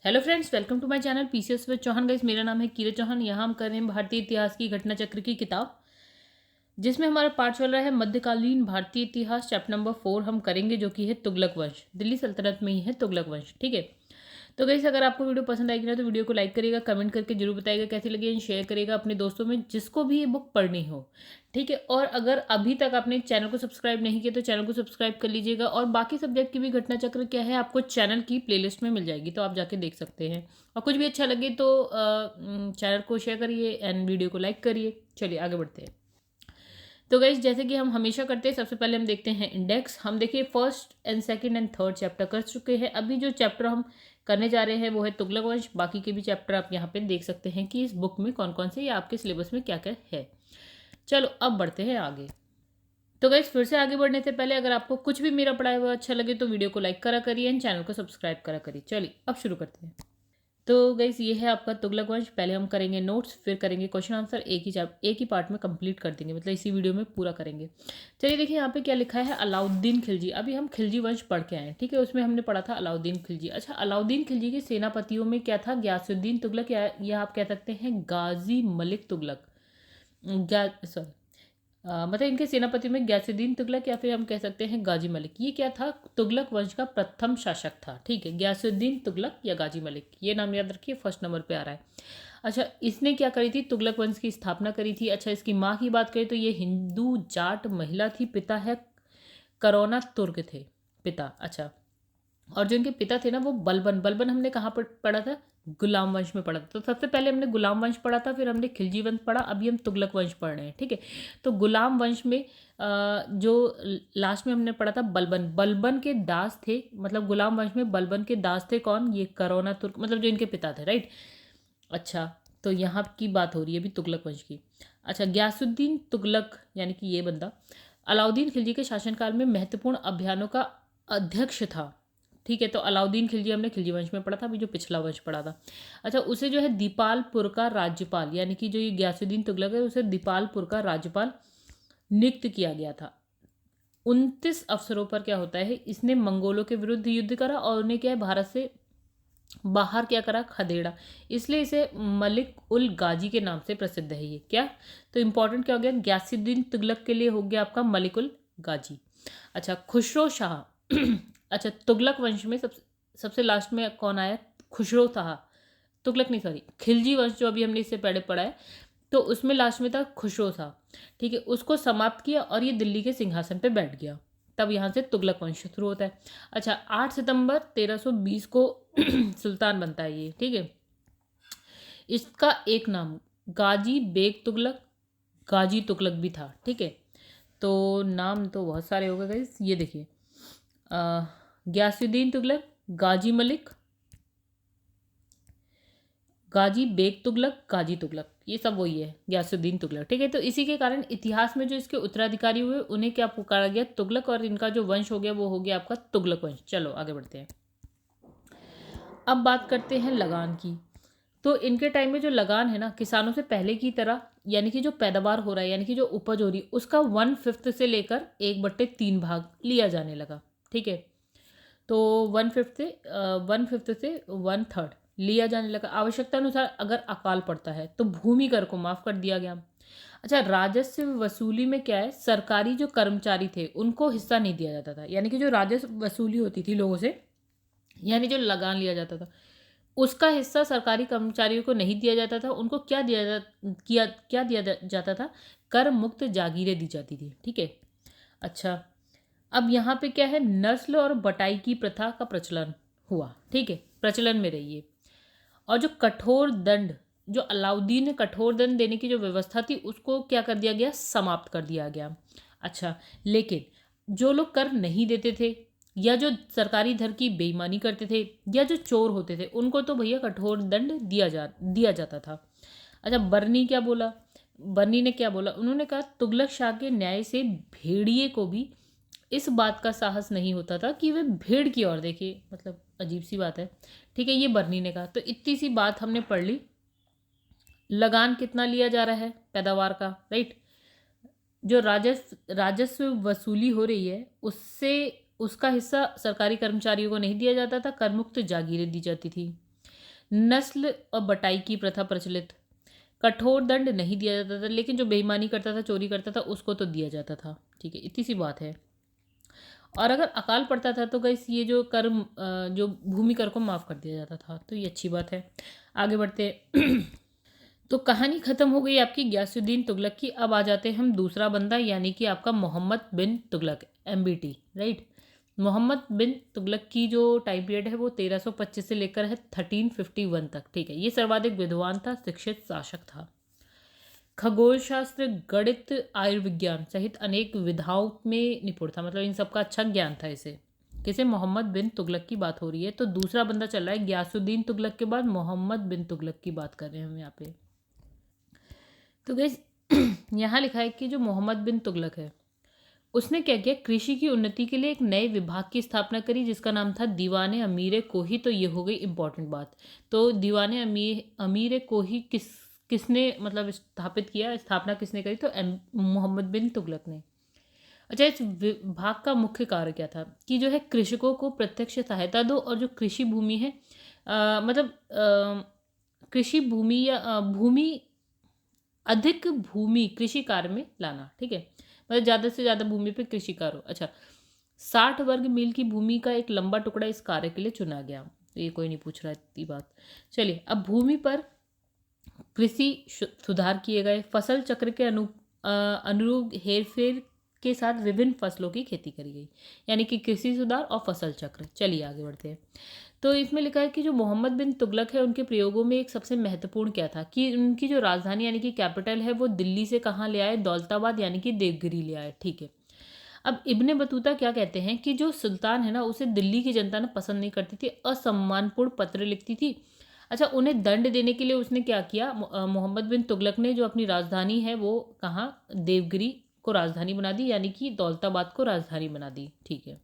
Hello friends, welcome to my channel PCS with Chauhan. Guys, मेरा नाम है कीरत चौहान। यहाँ हम कर रहे हैं भारतीय इतिहास की घटना चक्र की किताब, जिसमें हमारा पाठ चल रहा है मध्यकालीन भारतीय इतिहास। चैप्टर नंबर 4 हम करेंगे, जो कि है तुगलक वंश। दिल्ली सल्तनत में ही है तुगलक वंश। ठीक है। तो गाइस, अगर आपको वीडियो पसंद आएगी ना तो वीडियो को लाइक करिएगा, कमेंट करके जरूर बताइएगा कैसी लगी, एंड शेयर करिएगा अपने दोस्तों में जिसको भी ये बुक पढ़नी हो। ठीक है। और अगर अभी तक आपने चैनल को सब्सक्राइब नहीं किया तो चैनल को सब्सक्राइब कर लीजिएगा। और बाकी सब्जेक्ट की भी घटना चक्र क्या है आपको चैनल की प्लेलिस्ट में मिल जाएगी, तो आप जाके देख सकते हैं। और कुछ भी अच्छा लगे तो चैनल को शेयर करिए एंड वीडियो को लाइक करिए। चलिए आगे बढ़ते हैं। तो गाइज, जैसे कि हम हमेशा करते हैं, सबसे पहले हम देखते हैं इंडेक्स। हम देखिए first and second and third chapter कर चुके हैं। अभी जो चैप्टर हम करने जा रहे हैं वो है तुगलक वंश। बाकी के भी चैप्टर आप यहाँ पे देख सकते हैं कि इस बुक में कौन कौन से या आपके सिलेबस में क्या क्या है। चलो अब बढ़ते हैं आगे। तो गाइज, फिर से आगे बढ़ने से पहले अगर आपको कुछ भी मेरा पढ़ाया हुआ अच्छा लगे तो वीडियो को लाइक करा करिए एंड चैनल को सब्सक्राइब करा करिए। चलिए अब शुरू करते हैं। तो गाइस, ये है आपका तुगलक वंश। पहले हम करेंगे नोट्स, फिर करेंगे क्वेश्चन आंसर। एक ही पार्ट में कंप्लीट कर देंगे, मतलब इसी वीडियो में पूरा करेंगे। चलिए देखिए यहाँ पे क्या लिखा है, अलाउद्दीन खिलजी। अभी हम खिलजी वंश पढ़ के आए हैं। ठीक है। उसमें हमने पढ़ा था अलाउद्दीन खिलजी। अच्छा, अलाउद्दीन खिलजी के सेनापतियों में क्या था, गयासुद्दीन तुगलक, या आप कह सकते हैं गाजी मलिक तुगलक। सॉरी, मतलब इनके सेनापति में गयासुद्दीन तुगलक, या फिर हम कह सकते हैं गाजी मलिक। ये क्या था, तुगलक वंश का प्रथम शासक था। ठीक है। गयासुद्दीन तुगलक या गाजी मलिक, ये नाम याद रखिए, फर्स्ट नंबर पे आ रहा है। अच्छा, इसने क्या करी थी, तुगलक वंश की स्थापना करी थी। अच्छा, इसकी माँ की बात करें तो ये हिंदू जाट महिला थी। पिता है करोना तुर्क थे पिता। अच्छा, और जो इनके पिता थे ना वो बलबन। बलबन हमने कहाँ पर पढ़ा था, गुलाम वंश में पढ़ा था। तो सबसे पहले हमने गुलाम वंश पढ़ा था, फिर हमने खिलजी वंश पढ़ा, अभी हम तुगलक वंश पढ़ रहे हैं। ठीक है। तो गुलाम वंश में जो लास्ट में हमने पढ़ा था बलबन। बलबन के दास थे, मतलब गुलाम वंश में बलबन के दास थे कौन, ये करोना तुर्क, मतलब जो इनके पिता थे। राइट। अच्छा, तो यहाँ की बात हो रही है अभी तुगलक वंश की। अच्छा, गयासुद्दीन तुगलक यानी कि ये बंदा अलाउद्दीन खिलजी के शासनकाल में महत्वपूर्ण अभियानों का अध्यक्ष था। ठीक है। तो अलाउद्दीन खिलजी हमने खिलजी वंश में पढ़ा था, अभी जो पिछला वंश पढ़ा था। अच्छा, उसे जो है दीपालपुर का राज्यपाल, यानी कि जो ये गयासुद्दीन तुगलक है उसे दीपालपुर का राज्यपाल नियुक्त किया गया था। 29 अवसरों पर क्या होता है, इसने मंगोलों के विरुद्ध युद्ध करा और उन्हें क्या है भारत से बाहर क्या करा, खदेड़ा। इसलिए इसे मलिक उल गाजी के नाम से प्रसिद्ध है। ये क्या, तो इंपॉर्टेंट क्या हो गया, गयासुद्दीन तुगलक के लिए हो गया आपका मलिक उल गाजी। अच्छा, खुसरो शाह। अच्छा, तुगलक वंश में सबसे लास्ट में कौन आया, खुसरो शाह। तुगलक नहीं, सॉरी, खिलजी वंश जो अभी हमने इससे पहले पढ़ा है, तो उसमें लास्ट में था खुसरो शाह। ठीक है। उसको समाप्त किया और ये दिल्ली के सिंहासन पे बैठ गया। तब यहाँ से तुगलक वंश शुरू होता है। अच्छा, 8 सितंबर 1320 को सुल्तान बनता है ये। ठीक है। इसका एक नाम गाजी बेग तुगलक, गाजी तुगलक भी था। ठीक है। तो नाम तो बहुत सारे हो गए गाइस। ये देखिए, गयासुद्दीन तुगलक, गाजी मलिक, गाजी बेग तुगलक, गाजी तुगलक, ये सब वही है, गयासुद्दीन तुगलक। ठीक है। तो इसी के कारण इतिहास में जो इसके उत्तराधिकारी हुए उन्हें क्या पुकारा गया, तुगलक, और इनका जो वंश हो गया वो हो गया आपका तुगलक वंश। चलो आगे बढ़ते हैं। अब बात करते हैं लगान की। तो इनके टाइम में जो लगान है ना, किसानों से पहले की तरह, यानी कि जो पैदावार हो रहा है, यानी कि जो उपज हो रही है, उसका 1/5 से लेकर 1/3 भाग लिया जाने लगा। ठीक है। तो 1/5 से 1/3 लिया जाने लगा। आवश्यकता अनुसार अगर अकाल पड़ता है तो भूमि कर को माफ कर दिया गया। अच्छा, राजस्व वसूली में क्या है, सरकारी जो कर्मचारी थे उनको हिस्सा नहीं दिया जाता था। यानी कि जो राजस्व वसूली होती थी लोगों से, यानी जो लगान लिया जाता था, उसका हिस्सा सरकारी कर्मचारियों को नहीं दिया जाता था। उनको क्या दिया जाता था, कर मुक्त जागीरें दी जाती थी। ठीक है। अच्छा, अब यहाँ पे क्या है, नस्ल और बटाई की प्रथा का प्रचलन हुआ। ठीक है, प्रचलन में रही है। और जो कठोर दंड, जो अलाउद्दीन ने कठोर दंड देने की जो व्यवस्था थी उसको क्या कर दिया गया, समाप्त कर दिया गया। अच्छा, लेकिन जो लोग कर नहीं देते थे, या जो सरकारी धन की बेईमानी करते थे, या जो चोर होते थे, उनको तो भैया कठोर दंड दिया जाता था। अच्छा, बर्नी क्या बोला, बर्नी ने क्या बोला, उन्होंने कहा तुगलक शाह के न्याय से भेड़िए को भी इस बात का साहस नहीं होता था कि वे भेड़ की ओर देखे। मतलब अजीब सी बात है। ठीक है, ये बर्नी ने कहा। तो इतनी सी बात हमने पढ़ ली। लगान कितना लिया जा रहा है पैदावार का, राइट। जो राजस्व वसूली हो रही है उससे उसका हिस्सा सरकारी कर्मचारियों को नहीं दिया जाता था, कर मुक्त जागीरें दी जाती थी। नस्ल और बटाई की प्रथा प्रचलित, कठोर दंड नहीं दिया जाता था, लेकिन जो बेईमानी करता था, चोरी करता था, उसको तो दिया जाता था। ठीक है, इतनी सी बात है। और अगर अकाल पड़ता था तो गाइस ये जो जो भूमि कर को माफ़ कर दिया जाता था, तो ये अच्छी बात है। आगे बढ़ते हैं। तो कहानी ख़त्म हो गई आपकी गयासुद्दीन तुगलक की। अब आ जाते हैं हम दूसरा बंदा, यानी कि आपका मोहम्मद बिन तुगलक, MBT, राइट। मोहम्मद बिन तुगलक की जो टाइम पीरियड है वो 1325 से लेकर है 1351 तक। ठीक है, ये सर्वाधिक विद्वान था, शिक्षित शासक था। खगोल शास्त्र, गणित, आयुर्विज्ञान सहित अनेक विधाओं में निपुण था, मतलब इन सबका अच्छा ज्ञान था इसे। किसे? मोहम्मद बिन तुगलक की बात हो रही है। तो दूसरा बंदा चल रहा है, गयासुद्दीन तुगलक के बाद मोहम्मद बिन तुगलक की बात कर रहे हैं हम यहाँ पे। तो गैस यहाँ लिखा है कि जो मोहम्मद बिन तुगलक है, उसने क्या किया, कृषि की उन्नति के लिए एक नए विभाग की स्थापना करी जिसका नाम था दीवाने अमीर कोही। तो ये हो गई इंपॉर्टेंट बात। तो दीवाने अमीर कोही किसने मतलब स्थापित किया, स्थापना किसने करी? तो मोहम्मद बिन तुगलक ने। अच्छा, इस विभाग का मुख्य कार्य क्या था कि जो है कृषकों को प्रत्यक्ष सहायता दो, और जो कृषि भूमि है मतलब कृषि भूमि या भूमि अधिक भूमि कृषि कार्य में लाना। ठीक है, मतलब ज़्यादा से ज़्यादा भूमि पे कृषि कार्य हो। अच्छा, 60 वर्ग मील की भूमि का एक लंबा टुकड़ा इस कार्य के लिए चुना गया। तो ये कोई नहीं पूछ रहा इतनी बात। चलिए, अब भूमि पर कृषि सुधार किए गए, फसल चक्र के अनुरूप हेरफेर के साथ विभिन्न फसलों की खेती करी गई, यानी कि कृषि सुधार और फसल चक्र। चलिए आगे बढ़ते हैं। तो इसमें लिखा है कि जो मोहम्मद बिन तुगलक है, उनके प्रयोगों में एक सबसे महत्वपूर्ण क्या था कि उनकी जो राजधानी यानी कि कैपिटल है वो दिल्ली से कहाँ ले आए? दौलताबाद यानी कि देवगिरी ले आए। ठीक है, अब इब्ने बतूता क्या कहते हैं कि जो सुल्तान है ना, उसे दिल्ली की जनता ना पसंद नहीं करती थी, असम्मानपूर्ण पत्र लिखती थी। अच्छा, उन्हें दंड देने के लिए उसने क्या किया, मोहम्मद बिन तुगलक ने जो अपनी राजधानी है वो कहाँ, देवगिरी को राजधानी बना दी, यानी कि दौलताबाद को राजधानी बना दी। ठीक है,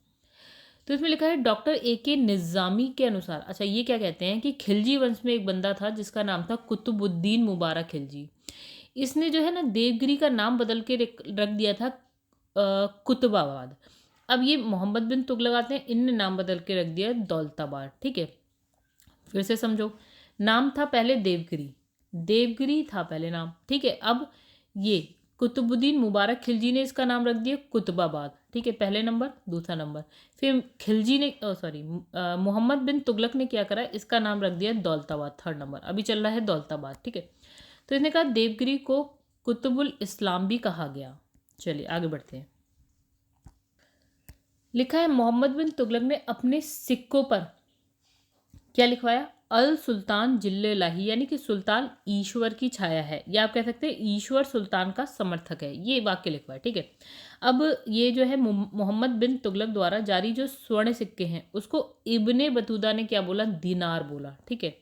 तो इसमें लिखा है डॉक्टर AK निज़ामी के अनुसार। अच्छा, ये क्या कहते हैं कि खिलजी वंश में एक बंदा था जिसका नाम था कुतुबुद्दीन मुबारक खिलजी। इसने जो है ना देवगिरी का नाम बदल के रख दिया था कुतुबाबाद। अब ये मोहम्मद बिन तुगलक आते हैं, इनने नाम बदल के रख दिया दौलताबाद। ठीक है, फिर से समझो, नाम था पहले देवगिरी, देवगिरी था पहले नाम। ठीक है, अब ये कुतुबुद्दीन मुबारक खिलजी ने इसका नाम रख दिया कुतुबाबाद। ठीक है, पहले नंबर। दूसरा नंबर, फिर खिलजी ने सॉरी मोहम्मद बिन तुगलक ने क्या करा, इसका नाम रख दिया दौलताबाद। थर्ड नंबर, अभी चल रहा है दौलताबाद। ठीक है, तो इसने कहा देवगिरी को कुतुबुल इस्लाम भी कहा गया। चलिए आगे बढ़ते हैं। लिखा है मोहम्मद बिन तुगलक ने अपने सिक्कों पर क्या लिखवाया, अल सुल्तान जिल्ले लाही, यानी कि सुल्तान ईश्वर की छाया है, या आप कह सकते हैं ईश्वर सुल्तान का समर्थक है, ये वाक्य लिखवाया। ठीक है, अब ये जो है मोहम्मद बिन तुगलक द्वारा जारी जो स्वर्ण सिक्के हैं उसको इब्ने बतूता ने क्या बोला, दीनार बोला। ठीक है,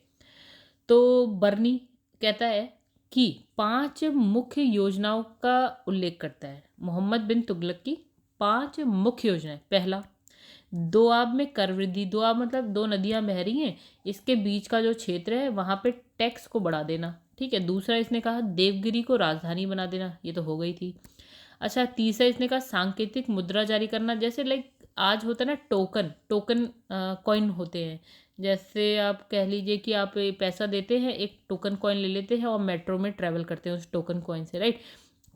तो बर्नी कहता है कि 5 मुख्य योजनाओं का उल्लेख करता है मोहम्मद बिन तुगलक की। 5 मुख्य योजनाएं। पहला, दोआब में कर वृद्धि। दोआब मतलब 2 नदियां बह रही हैं, इसके बीच का जो क्षेत्र है वहां पे टैक्स को बढ़ा देना। ठीक है, दूसरा इसने कहा देवगिरी को राजधानी बना देना, ये तो हो गई थी। अच्छा, तीसरा इसने कहा सांकेतिक मुद्रा जारी करना, जैसे लाइक आज होता है ना टोकन, टोकन कॉइन होते हैं। जैसे आप कह लीजिए कि आप पैसा देते हैं, एक टोकन कॉइन ले लेते हैं और मेट्रो में ट्रैवल करते हैं उस टोकन कॉइन से, राइट।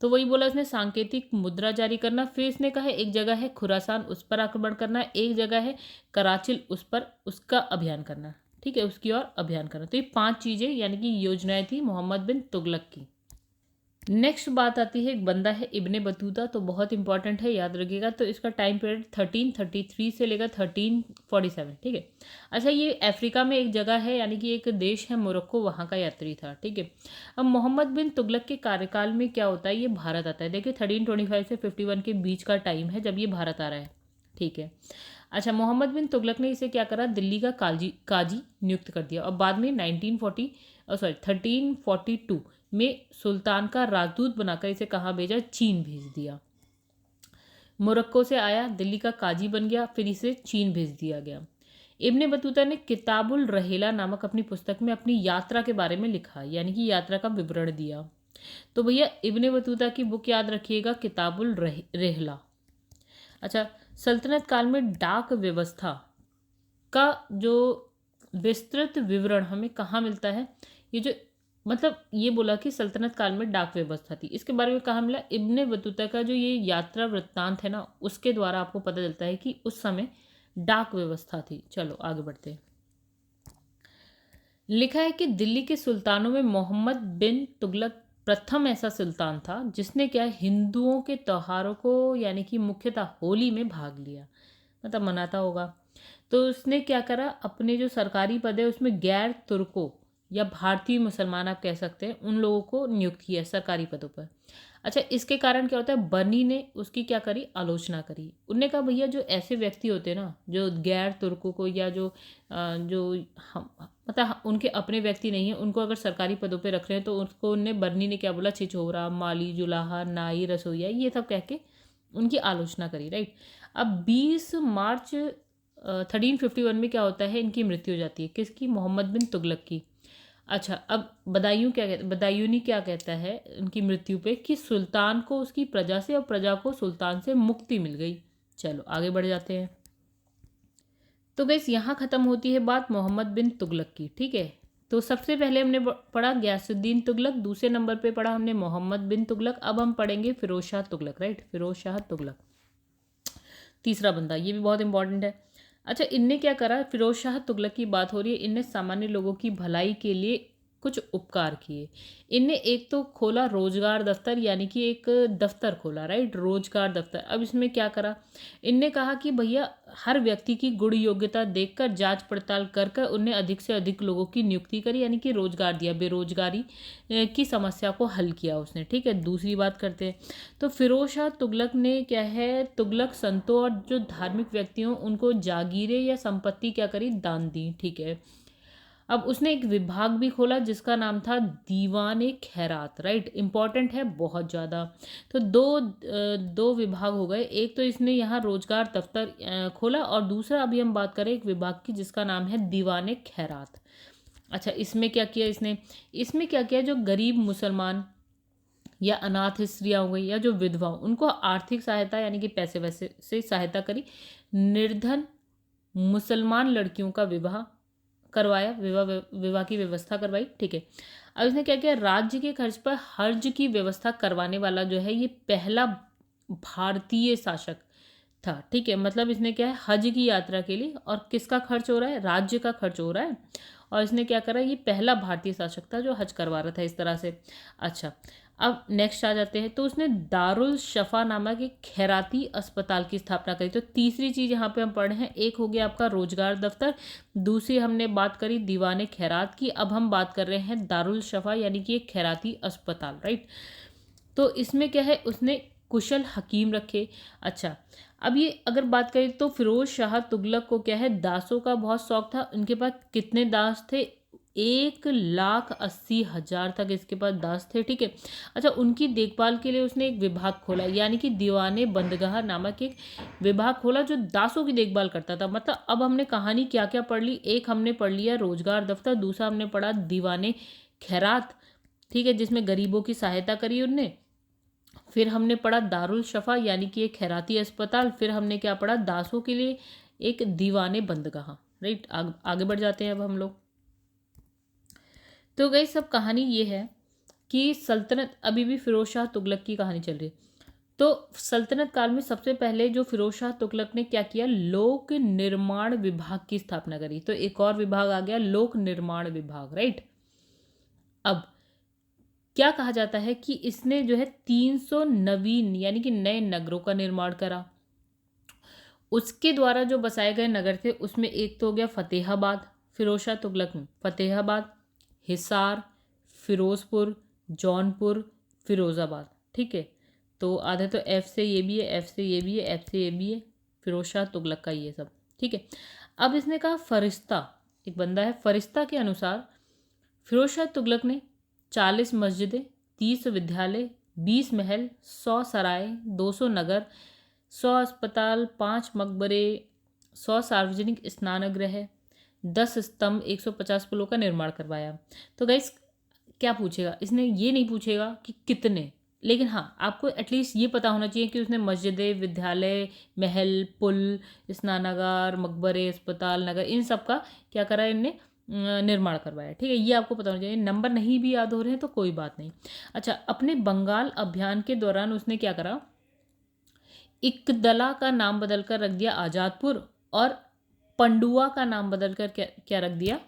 तो वही बोला इसने, सांकेतिक मुद्रा जारी करना। फिर इसने कहा एक जगह है खुरासान, उस पर आक्रमण करना, एक जगह है कराचिल, उस पर उसका अभियान करना। ठीक है, उसकी ओर अभियान करना। तो ये 5 चीज़ें यानी कि योजनाएं थी मोहम्मद बिन तुगलक की। नेक्स्ट बात आती है, एक बंदा है इब्ने बतूता, तो बहुत इंपॉर्टेंट है, याद रखिएगा। तो इसका टाइम पीरियड 1333 से लेकर 1347। ठीक है, अच्छा, ये अफ्रीका में एक जगह है, यानी कि एक देश है मोरक्को, वहाँ का यात्री था। ठीक है, अब मोहम्मद बिन तुगलक के कार्यकाल में क्या होता है, ये भारत आता है। देखिए 1325 से 51 के बीच का टाइम है जब ये भारत आ रहा है। ठीक है, अच्छा, मोहम्मद बिन तुगलक ने इसे क्या करा, दिल्ली का काजी नियुक्त कर दिया, और बाद में 1342 में सुल्तान का राजदूत बनाकर इसे कहाँ भेजा, चीन भेज दिया। मोरक्को से आया, दिल्ली का काजी बन गया, फिर इसे चीन भेज दिया गया। इब्ने बतूता ने किताबुल रहेला नामक अपनी पुस्तक में अपनी यात्रा के बारे में लिखा, यानी कि यात्रा का विवरण दिया। तो भैया इब्ने बतूता की बुक याद रखिएगा, किताबुल रहेला। अच्छा, सल्तनत काल में डाक व्यवस्था का जो विस्तृत विवरण हमें कहाँ मिलता है? ये जो मतलब ये बोला कि सल्तनत काल में डाक व्यवस्था थी, इसके बारे में कहाँ मिला? इब्ने बतूता का जो ये यात्रा वृत्तांत है ना, उसके द्वारा आपको पता चलता है कि उस समय डाक व्यवस्था थी। चलो आगे बढ़ते हैं। लिखा है कि दिल्ली के सुल्तानों में मोहम्मद बिन तुगलक प्रथम ऐसा सुल्तान था जिसने क्या हिंदुओं के त्योहारों को यानी कि मुख्यतः होली में भाग लिया, मतलब मनाता होगा। तो उसने क्या करा, अपने जो सरकारी पद है उसमें गैर तुर्कों या भारतीय मुसलमान आप कह सकते हैं, उन लोगों को नियुक्त किया सरकारी पदों पर। अच्छा, इसके कारण क्या होता है, बनी ने उसकी क्या करी, आलोचना करी। उनने कहा भैया जो ऐसे व्यक्ति होते हैं ना, जो गैर तुर्कों को या जो हम मतलब उनके अपने व्यक्ति नहीं है, उनको अगर सरकारी पदों पे रख रहे हैं तो उसको उनने बर्नी ने क्या बोला, छिछोरा, माली, जुलाहा, नाई, रसोईया, ये सब कह के उनकी आलोचना करी। राइट। अब 20 मार्च 1351 में क्या होता है, इनकी मृत्यु हो जाती है। किसकी? मोहम्मद बिन तुगलक की। अच्छा, अब बदायूनी क्या कहता है उनकी मृत्यु पे, कि सुल्तान को उसकी प्रजा से और प्रजा को सुल्तान से मुक्ति मिल गई। चलो आगे बढ़ जाते हैं। तो गैस यहाँ ख़त्म होती है बात मोहम्मद बिन तुगलक की। ठीक है, तो सबसे पहले हमने पढ़ा गयासुद्दीन तुगलक, दूसरे नंबर पे पढ़ा हमने मोहम्मद बिन तुगलक। अब हम पढ़ेंगे फिरोज शाह तुगलक। राइट, फिरोज शाह तुगलक तीसरा बंदा, ये भी बहुत इंपॉर्टेंट है। अच्छा, इनने क्या करा, फिरोज शाह तुगलक की बात हो रही है, इनने सामान्य लोगों की भलाई के लिए कुछ उपकार किए। इनने एक तो खोला रोजगार दफ्तर, यानी कि एक दफ्तर खोला। राइट, रोजगार दफ्तर। अब इसमें क्या करा, इनने कहा कि भैया हर व्यक्ति की गुण योग्यता देखकर जांच पड़ताल कर कर उनने अधिक से अधिक लोगों की नियुक्ति करी, यानी कि रोजगार दिया, बेरोजगारी की समस्या को हल किया उसने। ठीक है, दूसरी बात करते हैं। तो फिरोज शाह तुगलक ने क्या है, तुगलक संतों और जो धार्मिक व्यक्ति हों उनको जागीरें या संपत्ति क्या करी, दान दी। ठीक है, अब उसने एक विभाग भी खोला जिसका नाम था दीवाने खैरात। राइट, इंपॉर्टेंट है बहुत ज़्यादा। तो दो विभाग हो गए, एक तो इसने यहाँ रोजगार दफ्तर खोला, और दूसरा अभी हम बात करें एक विभाग की जिसका नाम है दीवाने खैरात। अच्छा, इसमें क्या किया इसमें क्या किया, जो गरीब मुसलमान या अनाथ स्त्रियाँ हो गई या जो विधवा, उनको आर्थिक सहायता यानी कि पैसे वैसे से सहायता करी। निर्धन मुसलमान लड़कियों का विवाह करवाया, विवाह की व्यवस्था करवाई। ठीक है, अब इसने क्या किया, राज्य के खर्च पर हर्ज की व्यवस्था करवाने वाला जो है ये पहला भारतीय शासक था। ठीक है, मतलब इसने क्या है, हज की यात्रा के लिए, और किसका खर्च हो रहा है, राज्य का खर्च हो रहा है, और इसने क्या करा, ये पहला भारतीय शासक था जो हज करवा रहा था इस तरह से। अच्छा, अब नेक्स्ट आ जाते हैं। तो उसने दारुल शफा नामक एक खैराती अस्पताल की स्थापना करी। तो तीसरी चीज़ यहाँ पे हम पढ़े हैं, एक हो गया आपका रोजगार दफ्तर, दूसरी हमने बात करी दीवाने खैरात की, अब हम बात कर रहे हैं दारुल शफा यानी कि एक खैराती अस्पताल। राइट, तो इसमें क्या है, उसने कुशल हकीम रखे। अच्छा, अब ये अगर बात करें तो फिरोज शाह तुगलक को क्या है, दासों का बहुत शौक था। उनके पास कितने दास थे, 1,80,000 तक इसके पास दास थे। ठीक है, अच्छा, उनकी देखभाल के लिए उसने एक विभाग खोला, यानी कि दीवाने बंदगाह नामक एक विभाग खोला जो दासों की देखभाल करता था। मतलब अब हमने कहानी क्या क्या पढ़ ली, एक हमने पढ़ लिया रोजगार दफ्तर, दूसरा हमने पढ़ा दीवाने खैरात, ठीक है, जिसमें गरीबों की सहायता करी उनने। फिर हमने पढ़ा दारुल शफा यानी कि एक खैराती अस्पताल। फिर हमने क्या पढ़ा, दासों के लिए एक दीवाने बंदगाह। राइट, आगे बढ़ जाते हैं अब हम लोग। तो गई सब कहानी ये है कि सल्तनत, अभी भी फिरोज शाह तुगलक की कहानी चल रही है। तो सल्तनत काल में सबसे पहले जो फिरोज शाह तुगलक ने क्या किया, लोक निर्माण विभाग की स्थापना करी। तो एक और विभाग आ गया, लोक निर्माण विभाग। राइट, अब क्या कहा जाता है कि इसने जो है 300 नवीन यानी कि नए नगरों का निर्माण करा। उसके द्वारा जो बसाए गए नगर थे उसमें एक तो हो गया फतेहाबाद, फिरोज शाह तुगलक में फतेहाबाद, हिसार, फिरोजपुर, जौनपुर, फिरोज़ाबाद। ठीक है, तो आधे तो एफ से ये भी है, एफ से ये भी है, एफ से ये भी है, फिरोज शाह तुगलक का ये सब। ठीक है, अब इसने कहा फरिश्ता, एक बंदा है, फरिश्ता के अनुसार फिरोज शाह तुगलक ने 40 मस्जिदें, 30 विद्यालय, 20 महल, 100 सराय, 200 नगर, 100 अस्पताल, 5 मकबरे, 100 सार्वजनिक स्नानगृह, 10 स्तंभ, 150 पुलों का निर्माण करवाया। तो गाइस क्या पूछेगा, इसने ये नहीं पूछेगा कि कितने, लेकिन हाँ, आपको एटलीस्ट ये पता होना चाहिए कि उसने मस्जिदें, विद्यालय, महल, पुल, स्नानागार, मकबरे, अस्पताल, नगर, इन सब का क्या करा है इनने, निर्माण करवाया। ठीक है, ये आपको पता होना चाहिए। नंबर नहीं भी याद हो रहे हैं तो कोई बात नहीं। अच्छा, अपने बंगाल अभियान के दौरान उसने क्या करा, इकदला का नाम बदलकर रख दिया आजादपुर, और पंडुआ का नाम बदलकर क्या क्या रख दिया,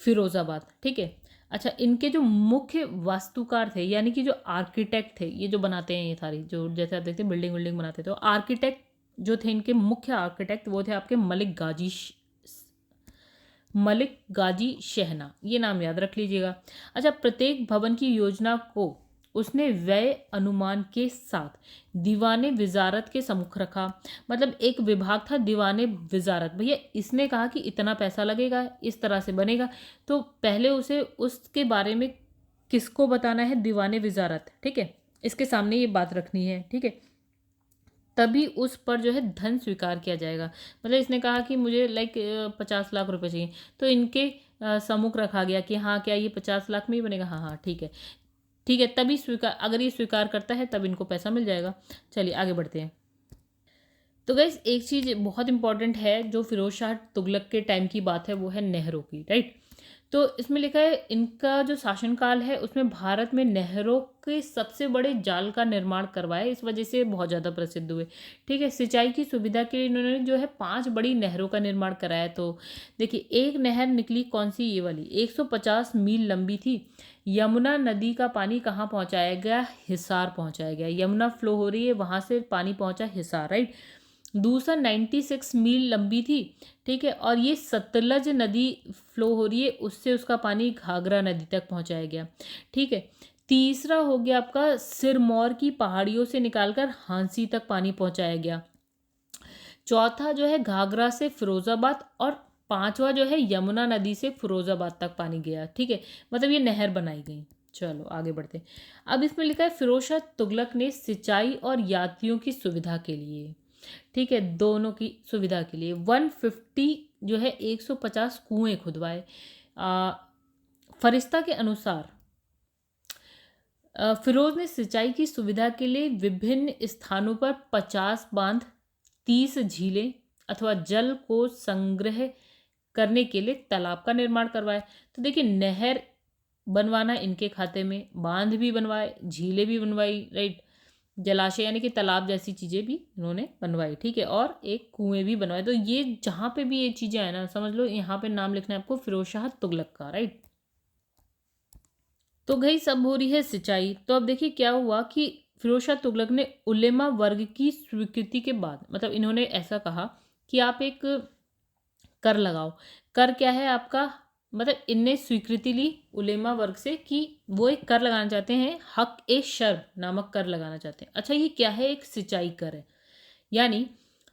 फिरोजाबाद। ठीक है। अच्छा, इनके जो मुख्य वास्तुकार थे, यानी कि जो आर्किटेक्ट थे, ये जो बनाते हैं ये सारी, जो जैसे आप देखते हैं बिल्डिंग विल्डिंग बनाते थे, तो आर्किटेक्ट जो थे, इनके मुख्य आर्किटेक्ट वो थे आपके मलिक गाजी शहना, ये नाम याद रख लीजिएगा। अच्छा, प्रत्येक भवन की योजना को उसने व्यय अनुमान के साथ दीवाने विजारत के सम्मुख रखा। मतलब एक विभाग था दीवाने विजारत, भैया इसने कहा कि इतना पैसा लगेगा, इस तरह से बनेगा, तो पहले उसे उसके बारे में किसको बताना है, दीवाने विजारत। ठीक है, इसके सामने ये बात रखनी है। ठीक है, तभी उस पर जो है धन स्वीकार किया जाएगा। मतलब इसने कहा कि मुझे लाइक 50 लाख रुपए चाहिए, तो इनके सम्मुख रखा गया कि हाँ क्या ये 50 लाख में ही बनेगा, हाँ हाँ ठीक है, ठीक है, तभी स्वीकार, अगर ये स्वीकार करता है तब इनको पैसा मिल जाएगा। चलिए आगे बढ़ते हैं। तो गाइस एक चीज़ बहुत इंपॉर्टेंट है, जो फिरोज शाह तुगलक के टाइम की बात है, वो है नहरों की, राइट। तो इसमें लिखा है इनका जो शासनकाल है उसमें भारत में नहरों के सबसे बड़े जाल का निर्माण करवाया, इस वजह से बहुत ज़्यादा प्रसिद्ध हुए। ठीक है, सिंचाई की सुविधा के लिए इन्होंने जो है 5 बड़ी नहरों का निर्माण कराया। तो देखिए, एक नहर निकली कौन सी, ये वाली 150 मील लंबी थी। यमुना नदी का पानी कहाँ पहुँचाया गया, हिसार पहुँचाया गया। यमुना फ्लो हो रही है, वहाँ से पानी पहुँचा हिसार, राइट। दूसरा 96 मील लंबी थी। ठीक है, और ये सतलज नदी फ्लो हो रही है, उससे उसका पानी घाघरा नदी तक पहुंचाया गया। ठीक है, तीसरा हो गया आपका सिरमौर की पहाड़ियों से निकालकर हांसी तक पानी पहुंचाया गया। चौथा जो है घाघरा से फिरोजाबाद, और पांचवा जो है यमुना नदी से फिरोजाबाद तक पानी गया। ठीक है, मतलब ये नहर बनाई गई। चलो आगे बढ़ते हैं। अब इसमें लिखा है फिरोज शाह तुगलक ने सिंचाई और यात्रियों की सुविधा के लिए, ठीक है, दोनों की सुविधा के लिए 150 जो है 150 कुएं खुदवाए। फरिश्ता के अनुसार फिरोज ने सिंचाई की सुविधा के लिए विभिन्न स्थानों पर 50 बांध, 30 झीलें अथवा जल को संग्रह करने के लिए तालाब का निर्माण करवाया। तो देखिए, नहर बनवाना इनके खाते में, बांध भी बनवाए, झीलें भी बनवाई, राइट, जलाशय यानी कि तालाब जैसी चीज़ें भी इन्होंने बनवाई। ठीक है, और एक कुएं भी बनवाए। तो ये जहाँ पे भी ये चीज़ें आए ना, समझ लो यहाँ पे नाम लिखना है आपको फिरोज शाह तुगलक का, राइट। तो गई सब हो रही है सिंचाई। तो अब देखिए क्या हुआ कि फिरोज शाह तुगलक ने उलेमा वर्ग की स्वीकृति के बाद, मतलब इन्होंने ऐसा कहा कि आप एक कर लगाओ। कर क्या है आपका, मतलब इनने स्वीकृति ली उलेमा वर्ग से कि वो एक कर लगाना चाहते हैं, हक ए शर्ब नामक कर लगाना चाहते हैं। अच्छा, ये क्या है, एक सिंचाई कर है। यानी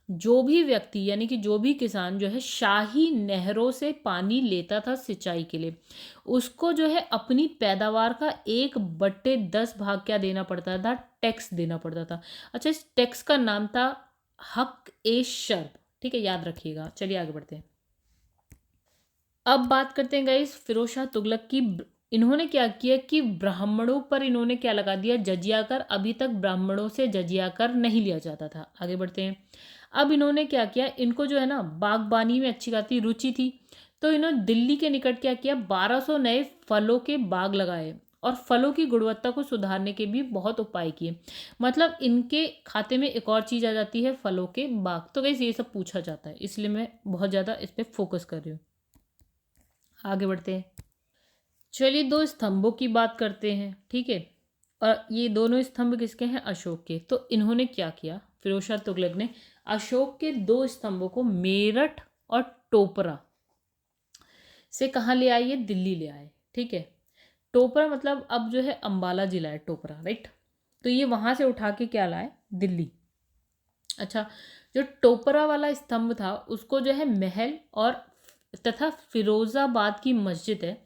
जो भी व्यक्ति, यानी कि जो भी किसान जो है शाही नहरों से पानी लेता था सिंचाई के लिए, उसको जो है अपनी पैदावार का 1/10 भाग क्या देना पड़ता था, टैक्स देना पड़ता था। अच्छा, इस टैक्स का नाम था हक ए शर्ब। ठीक है, याद रखिएगा। चलिए आगे बढ़ते हैं। अब बात करते हैं गाइस फिरोज शाह तुगलक की। इन्होंने क्या किया कि ब्राह्मणों पर इन्होंने क्या लगा दिया, जजिया कर। अभी तक ब्राह्मणों से जजिया कर नहीं लिया जाता था। आगे बढ़ते हैं। अब इन्होंने क्या किया, इनको जो है ना बागबानी में अच्छी खासी रुचि थी, तो इन्होंने दिल्ली के निकट क्या किया, 1200 नए फलों के बाग लगाए और फलों की गुणवत्ता को सुधारने के भी बहुत उपाय किए। मतलब इनके खाते में एक और चीज़ आ जाती है, फलों के बाग। तो गाइस ये सब पूछा जाता है, इसलिए मैं बहुत ज़्यादा इस पर फोकस कर रही हूँ। आगे बढ़ते हैं। चलिए दो स्तंभों की बात करते हैं। ठीक है, और ये दोनों स्तंभ किसके हैं, अशोक के। तो इन्होंने क्या किया, फिरोज शाह तुगलक ने अशोक के 2 स्तंभों को मेरठ और टोपरा से कहाँ ले आए, ये दिल्ली ले आए। ठीक है, टोपरा मतलब अब जो है अंबाला जिला है टोपरा, राइट। तो ये वहां से उठा के क्या लाए, दिल्ली। अच्छा, जो टोपरा वाला स्तंभ था उसको जो है महल और तथा फिरोजाबाद की मस्जिद है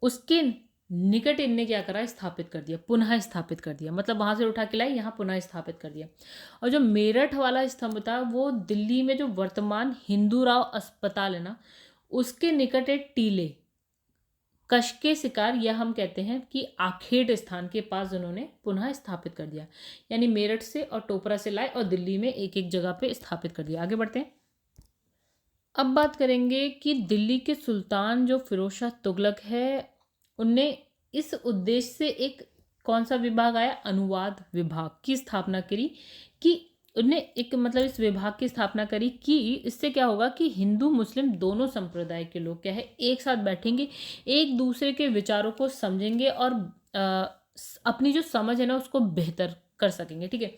उसके निकट इनने क्या करा, स्थापित कर दिया, पुनः स्थापित कर दिया। मतलब वहां से उठा के लाए, यहाँ पुनः स्थापित कर दिया। और जो मेरठ वाला स्तंभ था वो दिल्ली में जो वर्तमान हिंदू राव अस्पताल है ना, उसके निकट एक टीले कश्के शिकार, या हम कहते हैं कि आखेट स्थान के पास उन्होंने पुनः स्थापित कर दिया, यानी मेरठ से और टोपरा से लाए और दिल्ली में एक एक जगह पे स्थापित कर दिया। आगे बढ़ते हैं। अब बात करेंगे कि दिल्ली के सुल्तान जो फिरोज शाह तुगलक है, उनने इस उद्देश्य से एक कौन सा विभाग आया, अनुवाद विभाग की स्थापना करी, कि उनने एक मतलब इस विभाग की स्थापना करी कि इससे क्या होगा कि हिंदू मुस्लिम दोनों संप्रदाय के लोग क्या है एक साथ बैठेंगे, एक दूसरे के विचारों को समझेंगे और अपनी जो समझ है ना उसको बेहतर कर सकेंगे। ठीक है,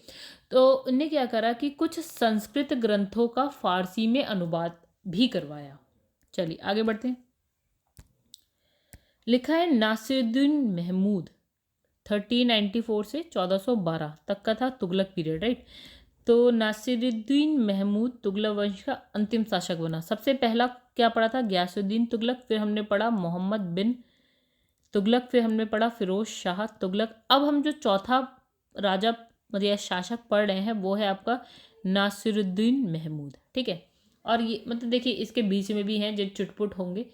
तो उनने क्या करा कि कुछ संस्कृत ग्रंथों का फारसी में अनुवाद भी करवाया। चलिए आगे बढ़ते हैं। लिखा है नासिरुद्दीन महमूद 1394 से 1412 तक का था तुगलक पीरियड, राइट। तो नासिरुद्दीन महमूद तुगलक वंश का अंतिम शासक बना। सबसे पहला क्या पढ़ा था, गयासुद्दीन तुगलक, फिर हमने पढ़ा मोहम्मद बिन तुगलक, फिर हमने पढ़ा फिरोज शाह तुगलक। अब हम जो चौथा राजा मतलब शासक पढ़ रहे हैं वो है आपका नासिरुद्दीन महमूद। ठीक है, और ये मतलब देखिए इसके बीच में भी हैं जो चुटपुट होंगे,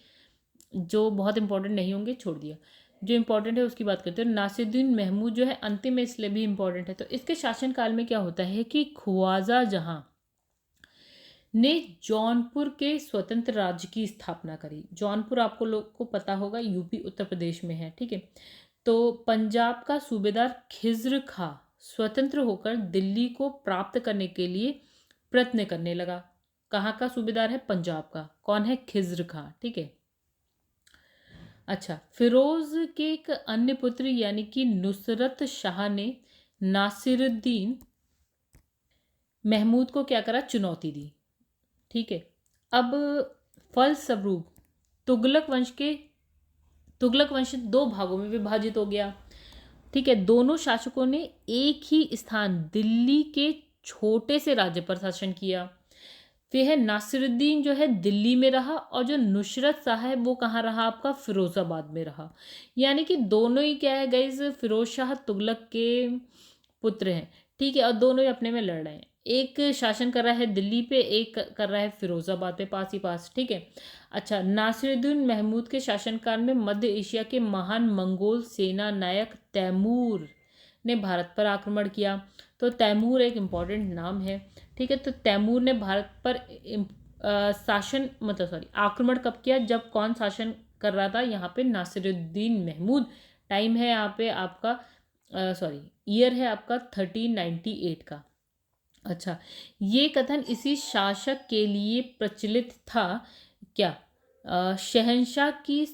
जो बहुत इंपॉर्टेंट नहीं होंगे छोड़ दिया, जो इंपॉर्टेंट है उसकी बात करते हैं। नासिरुद्दीन महमूद जो है अंतिम है इसलिए भी इंपॉर्टेंट है। तो इसके शासनकाल में क्या होता है कि ख्वाजा जहां ने जौनपुर के स्वतंत्र राज्य की स्थापना करी। जौनपुर आपको लोग को पता होगा यूपी उत्तर प्रदेश में है। ठीक है, तो पंजाब का सूबेदार खिज्र खां स्वतंत्र होकर दिल्ली को प्राप्त करने के लिए प्रयत्न करने लगा। कहाँ का सूबेदार है, पंजाब का। कौन है, खिज्र खां। ठीक है, अच्छा, फिरोज के एक अन्य पुत्र यानी कि नुसरत शाह ने नासिरुद्दीन महमूद को क्या करा, चुनौती दी। ठीक है, अब फलस्वरूप तुगलक वंश दो भागों में विभाजित हो गया। ठीक है, दोनों शासकों ने एक ही स्थान दिल्ली के छोटे से राज्य पर शासन किया। फिर है नासिरुद्दीन जो है दिल्ली में रहा और जो नुसरत शाह है वो कहाँ रहा, आपका फिरोजाबाद में रहा। यानी कि दोनों ही क्या है गाइज, फिरोज शाह तुगलक के पुत्र हैं। ठीक है, और दोनों ही अपने में लड़ रहे हैं। एक शासन कर रहा है दिल्ली पे, एक कर रहा है फिरोजाबाद पे, पास ही पास। ठीक है, अच्छा, नासिरुद्दीन महमूद के शासनकाल में मध्य एशिया के महान मंगोल सेना नायक तैमूर ने भारत पर आक्रमण किया। तो तैमूर एक इम्पॉर्टेंट नाम है। ठीक है, तो तैमूर ने भारत पर आक्रमण कब किया, जब कौन शासन कर रहा था, यहाँ पे नासिरुद्दीन महमूद। टाइम है यहाँ पे आपका ईयर है आपका 1398 का। अच्छा, ये कथन इसी शासक के लिए प्रचलित था क्या, शहंशाह की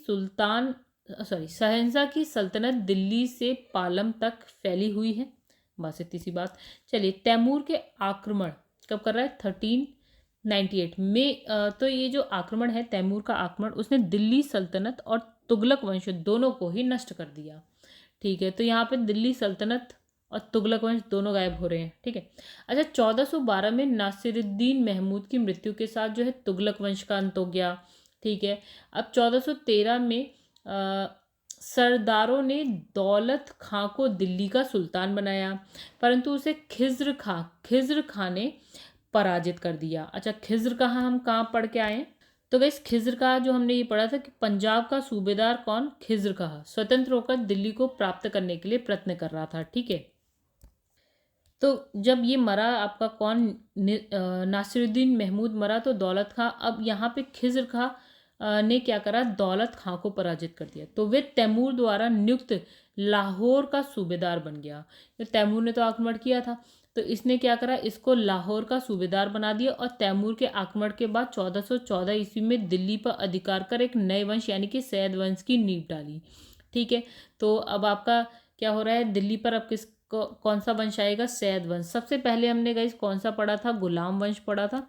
सल्तनत दिल्ली से पालम तक फैली हुई है। बस इतनी सी बात। चलिए, तैमूर के आक्रमण कब कर रहा है, 1398 में। तो ये जो आक्रमण है तैमूर का आक्रमण, उसने दिल्ली सल्तनत और तुगलक वंश दोनों को ही नष्ट कर दिया। ठीक है, तो यहाँ पे दिल्ली सल्तनत और तुगलक वंश दोनों गायब हो रहे हैं। ठीक है, अच्छा, 1412 में नासिरुद्दीन महमूद की मृत्यु के साथ जो है तुगलक वंश का अंत हो गया। ठीक है, अब 1413 में सरदारों ने दौलत खां को दिल्ली का सुल्तान बनाया, परंतु उसे खिज्र खां ने पराजित कर दिया। अच्छा, खिज्र कहाँ हम कहाँ पढ़ के आए, तो गाइस खिज्र खां जो हमने ये पढ़ा था कि पंजाब का सूबेदार कौन, खिज्र खां स्वतंत्र होकर दिल्ली को प्राप्त करने के लिए प्रयत्न कर रहा था। ठीक है, तो जब ये मरा आपका कौन, नासिरुद्दीन महमूद मरा, तो दौलत खां, अब यहाँ पे खिज्र खां ने क्या करा, दौलत खां को पराजित कर दिया। तो वे तैमूर द्वारा नियुक्त लाहौर का सूबेदार बन गया। तो तैमूर ने तो आक्रमण किया था, तो इसने क्या करा, इसको लाहौर का सूबेदार बना दिया। और तैमूर के आक्रमण के बाद 1414 ईस्वी में दिल्ली पर अधिकार कर एक नए वंश यानी कि सैद वंश की नींव डाली। ठीक है, तो अब आपका क्या हो रहा है, दिल्ली पर अब कौन सा वंश आएगा, सैद वंश। सबसे पहले हमने गाइस कौन सा पढ़ा था, गुलाम वंश पढ़ा था।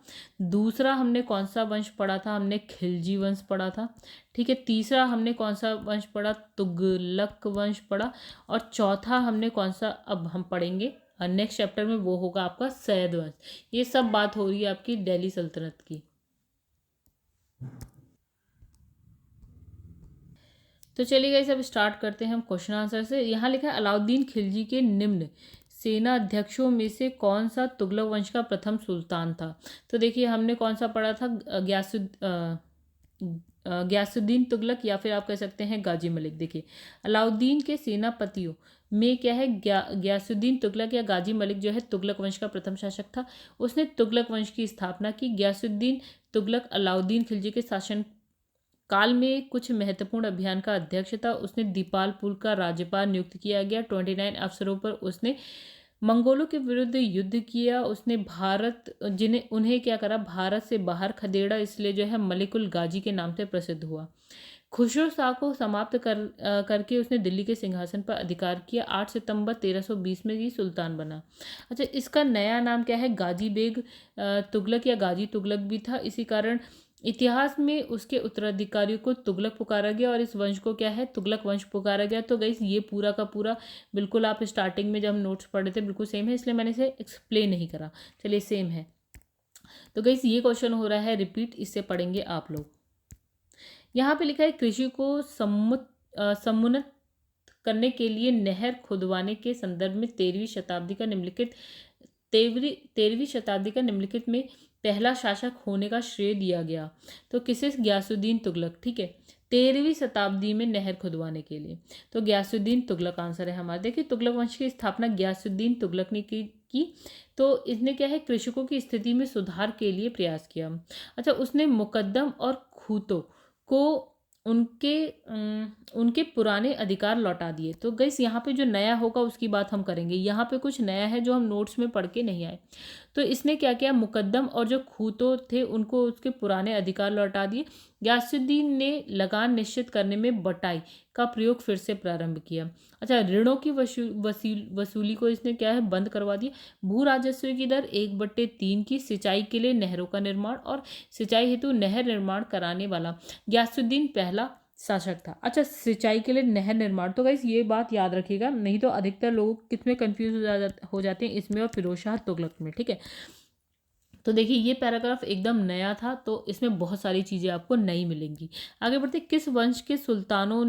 दूसरा हमने कौन सा वंश पढ़ा था, हमने खिलजी वंश पढ़ा था। ठीक है, तीसरा हमने कौन सा वंश पढ़ा, तुगलक वंश पढ़ा। और चौथा हमने कौन सा अब हम पढ़ेंगे नेक्स्ट चैप्टर में, वो होगा आपका सैद वंश। ये सब बात हो रही है आपकी दिल्ली सल्तनत की। तो चलिए गाइस अब स्टार्ट करते हैं हम क्वेश्चन आंसर से। यहाँ लिखा है अलाउद्दीन खिलजी के निम्न सेना अध्यक्षों में से कौन सा तुगलक वंश का प्रथम सुल्तान था। तो देखिए हमने कौन सा पढ़ा था, गयासुद्दीन तुगलक या फिर आप कह सकते हैं गाजी मलिक। देखिए, अलाउद्दीन के सेनापतियों में क्या है, गयासुद्दीन तुगलक या गाजी मलिक जो है तुगलक वंश का प्रथम शासक था। उसने तुगलक वंश की स्थापना की। गयासुद्दीन तुगलक अलाउद्दीन खिलजी के शासन काल में कुछ महत्वपूर्ण अभियान का अध्यक्ष था। उसने दीपालपुर का राज्यपाल नियुक्त किया गया। 29 अवसरों पर उसने मंगोलों के विरुद्ध युद्ध किया। उसने उन्हें क्या करा, भारत से बाहर खदेड़ा, इसलिए जो है मलिकुल गाजी के नाम से प्रसिद्ध हुआ। खुसरो शाह को समाप्त करके उसने दिल्ली के सिंहासन पर अधिकार किया। 8 सितंबर 1320 में ये सुल्तान बना। अच्छा, इसका नया नाम क्या है, गाजी बेग तुगलक या गाजी तुगलक भी था। इसी कारण इतिहास में उसके उत्तराधिकारियों को तुगलक पुकारा गया और इस वंश को क्या है, तुगलक वंश पुकारा गया। तो गाइस ये पूरा का पूरा बिल्कुल आप स्टार्टिंग में जब हम नोट्स पढ़े थे बिल्कुल सेम है, इसलिए मैंने इसे एक्सप्लेन नहीं करा। चलिए, सेम है। तो गाइस ये क्वेश्चन हो रहा है रिपीट, इससे पढ़ेंगे आप लोग। यहाँ पे लिखा है कृषि को समुन्नत करने के लिए नहर खुदवाने के संदर्भ में 13वीं शताब्दी का निम्नलिखित में पहला शासक होने का श्रेय दिया गया। तो किसे, गयासुद्दीन तुगलक। ठीक है, 13वीं शताब्दी में नहर खुदवाने के लिए तो गयासुद्दीन तुगलक आंसर है हमारा। देखिए, तुगलक वंश की स्थापना गयासुद्दीन तुगलक ने की। तो इसने क्या है, कृषकों की स्थिति में सुधार के लिए प्रयास किया। अच्छा, उसने मुकद्दम और खूतों को उनके पुराने अधिकार लौटा दिए। तो गाइस यहाँ पे जो नया होगा उसकी बात हम करेंगे। यहाँ पे कुछ नया है जो हम नोट्स में पढ़ के नहीं आए। तो इसने क्या किया, मुकद्दम और जो खूतो थे उनको उसके पुराने अधिकार लौटा दिए। गयासुद्दीन ने लगान निश्चित करने में बटाई का प्रयोग फिर से प्रारंभ किया। अच्छा, ऋणों की वसूली को इसने क्या है, बंद करवा दिया। भू राजस्व की दर 1/3 की। सिंचाई के लिए नहरों का निर्माण और सिंचाई हेतु नहर निर्माण कराने वाला गयासुद्दीन पहला शासक था। अच्छा, सिंचाई के लिए नहर निर्माण, तो गाइस ये बात याद रखिएगा, नहीं तो अधिकतर लोग कितने कंफ्यूज हो जाते हैं इसमें और फिरोजशाह तुगलक में। ठीक है, तो देखिए ये पैराग्राफ एकदम नया था, तो इसमें बहुत सारी चीज़ें आपको नई मिलेंगी। आगे बढ़ते, किस वंश के सुल्तानों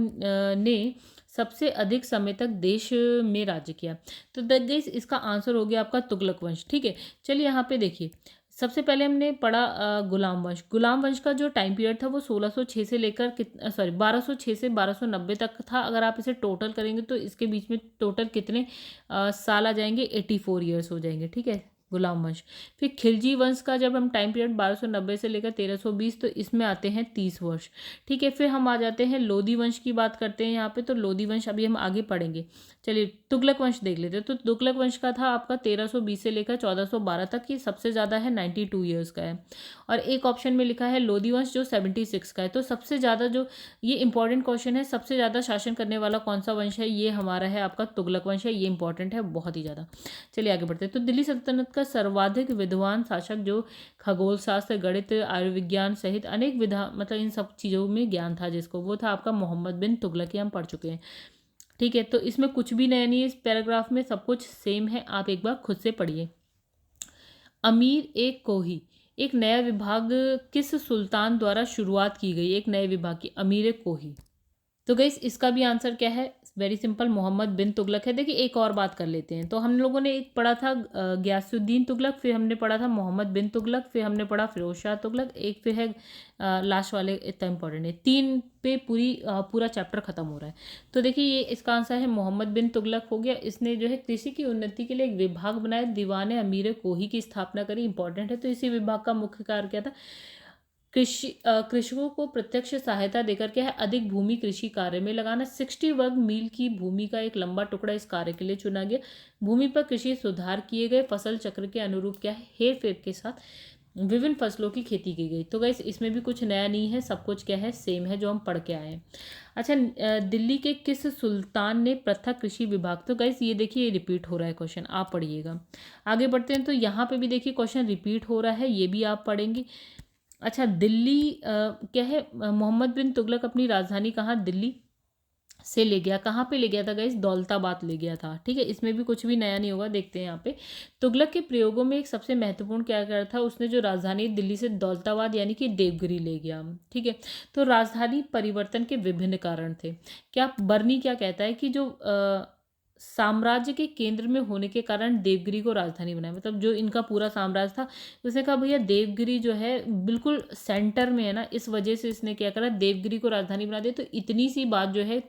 ने सबसे अधिक समय तक देश में राज्य किया। तो गाइस इसका आंसर हो गया आपका तुगलक वंश। ठीक है, चलिए यहाँ पे देखिए, सबसे पहले हमने पढ़ा गुलाम वंश। गुलाम वंश का जो टाइम पीरियड था वो 1606 से लेकर 1206 से 1290 तक था। अगर आप इसे टोटल करेंगे तो इसके बीच में टोटल कितने साल आ जाएंगे, 84 ईयर्स हो जाएंगे। ठीक है, गुलाम वंश। फिर खिलजी वंश का जब हम टाइम पीरियड 1290 से लेकर 1320, तो इसमें आते हैं 30 वर्ष। ठीक है, फिर हम आ जाते हैं लोधी वंश की बात करते हैं यहाँ पे। तो लोधी वंश अभी हम आगे पढ़ेंगे। चलिए तुगलक वंश देख लेते हैं। तो तुगलक वंश का था आपका 1320 से लेकर 1412 तक, ये सबसे ज़्यादा है, 92 ईयर्स का है। और एक ऑप्शन में लिखा है लोधी वंश जो 76 का है। तो सबसे ज़्यादा जो, ये इंपॉर्टेंट क्वेश्चन है, सबसे ज़्यादा शासन करने वाला कौन सा वंश है, ये हमारा है आपका तुगलक वंश है। ये इंपॉर्टेंट है बहुत ही ज़्यादा। चलिए आगे बढ़ते हैं। तो दिल्ली सल्तनत का सर्वाधिक विद्वान शासक जो खगोल शास्त्र, गणित, आयुर्विज्ञान सहित अनेक मतलब इन सब चीज़ों में ज्ञान था जिसको, वो था आपका मोहम्मद बिन तुगलक, हम पढ़ चुके हैं। ठीक है, तो इसमें कुछ भी नया नहीं है, इस पैराग्राफ में सब कुछ सेम है, आप एक बार खुद से पढ़िए। अमीर एक कोही, एक नया विभाग किस सुल्तान द्वारा शुरुआत की गई, एक नए विभाग की, अमीर कोही। तो गाइस इसका भी आंसर क्या है, वेरी सिंपल, मोहम्मद बिन तुगलक है। देखिए एक और बात कर लेते हैं। तो हम लोगों ने एक पढ़ा था गयासुद्दीन तुगलक, फिर हमने पढ़ा था मोहम्मद बिन तुगलक, फिर हमने पढ़ा फिरोज शाह तुगलक, एक फिर है लास्ट वाले, इतना इंपॉर्टेंट है, 3 पे पूरा चैप्टर खत्म हो रहा है। तो देखिए ये इसका आंसर है मोहम्मद बिन तुगलक हो गया। इसने जो है कृषि की उन्नति के लिए एक विभाग बनाया, दीवान अमीर कोही की स्थापना करी, इंपॉर्टेंट है। तो इसी विभाग का मुख्य कार्य क्या था, कृषकों को प्रत्यक्ष सहायता देकर क्या है, अधिक भूमि कृषि कार्य में लगाना। 60 वर्ग मील की भूमि का एक लंबा टुकड़ा इस कार्य के लिए चुना गया। भूमि पर कृषि सुधार किए गए, फसल चक्र के अनुरूप क्या है, हेर फेर के साथ विभिन्न फसलों की खेती की गई। तो गाइस इसमें भी कुछ नया नहीं है, सब कुछ क्या है, सेम है जो हम पढ़ के आए हैं। अच्छा, दिल्ली के किस सुल्तान ने पृथक कृषि विभाग, तो गाइस ये देखिए ये रिपीट हो रहा है क्वेश्चन, आप पढ़िएगा। आगे बढ़ते हैं, तो यहाँ पे भी देखिए क्वेश्चन रिपीट हो रहा है, ये भी आप पढ़ेंगे। अच्छा, दिल्ली क्या है, मोहम्मद बिन तुगलक अपनी राजधानी कहाँ, दिल्ली से ले गया। कहाँ पे ले गया था गाइस, दौलताबाद ले गया था। ठीक है, इसमें भी कुछ भी नया नहीं होगा, देखते हैं यहाँ पे। तुगलक के प्रयोगों में एक सबसे महत्वपूर्ण क्या कर था, उसने जो राजधानी दिल्ली से दौलताबाद यानी कि देवगिरी ले गया। ठीक है, तो राजधानी परिवर्तन के विभिन्न कारण थे। क्या बर्नी क्या कहता है कि जो साम्राज्य के केंद्र में होने के कारण देवगिरी को राजधानी बनाया। मतलब जो इनका पूरा साम्राज्य था, उसने कहा भैया देवगिरी जो है बिल्कुल सेंटर में है ना, इस वजह से इसने क्या करा, देवगिरी को राजधानी बना दिया। तो इतनी सी बात जो है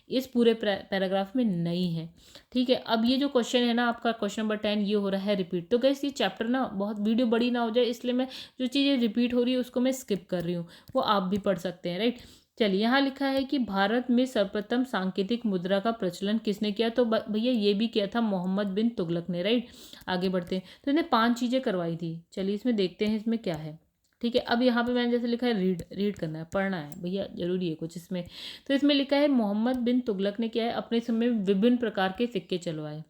इस पूरे पैराग्राफ में नहीं है। ठीक है, अब ये जो क्वेश्चन है ना आपका क्वेश्चन नंबर 10, ये हो रहा है रिपीट। तो गाइस ये चैप्टर ना बहुत वीडियो बड़ी ना हो जाए, इसलिए मैं जो चीज़ें रिपीट हो रही है उसको मैं स्किप कर रही हूँ, वो आप भी पढ़ सकते हैं, राइट। चलिए, यहाँ लिखा है कि भारत में सर्वप्रथम सांकेतिक मुद्रा का प्रचलन किसने किया। तो भैया ये भी किया था मोहम्मद बिन तुगलक ने, राइट। आगे बढ़ते हैं। तो इन्हें 5 चीज़ें करवाई थी। चलिए इसमें देखते हैं इसमें क्या है। ठीक है, अब यहाँ पे मैंने जैसे लिखा है रीड करना है, पढ़ना है भैया, जरूरी है कुछ इसमें। तो इसमें लिखा है मोहम्मद बिन तुगलक ने क्या है, अपने समय में विभिन्न प्रकार के सिक्के चलवाए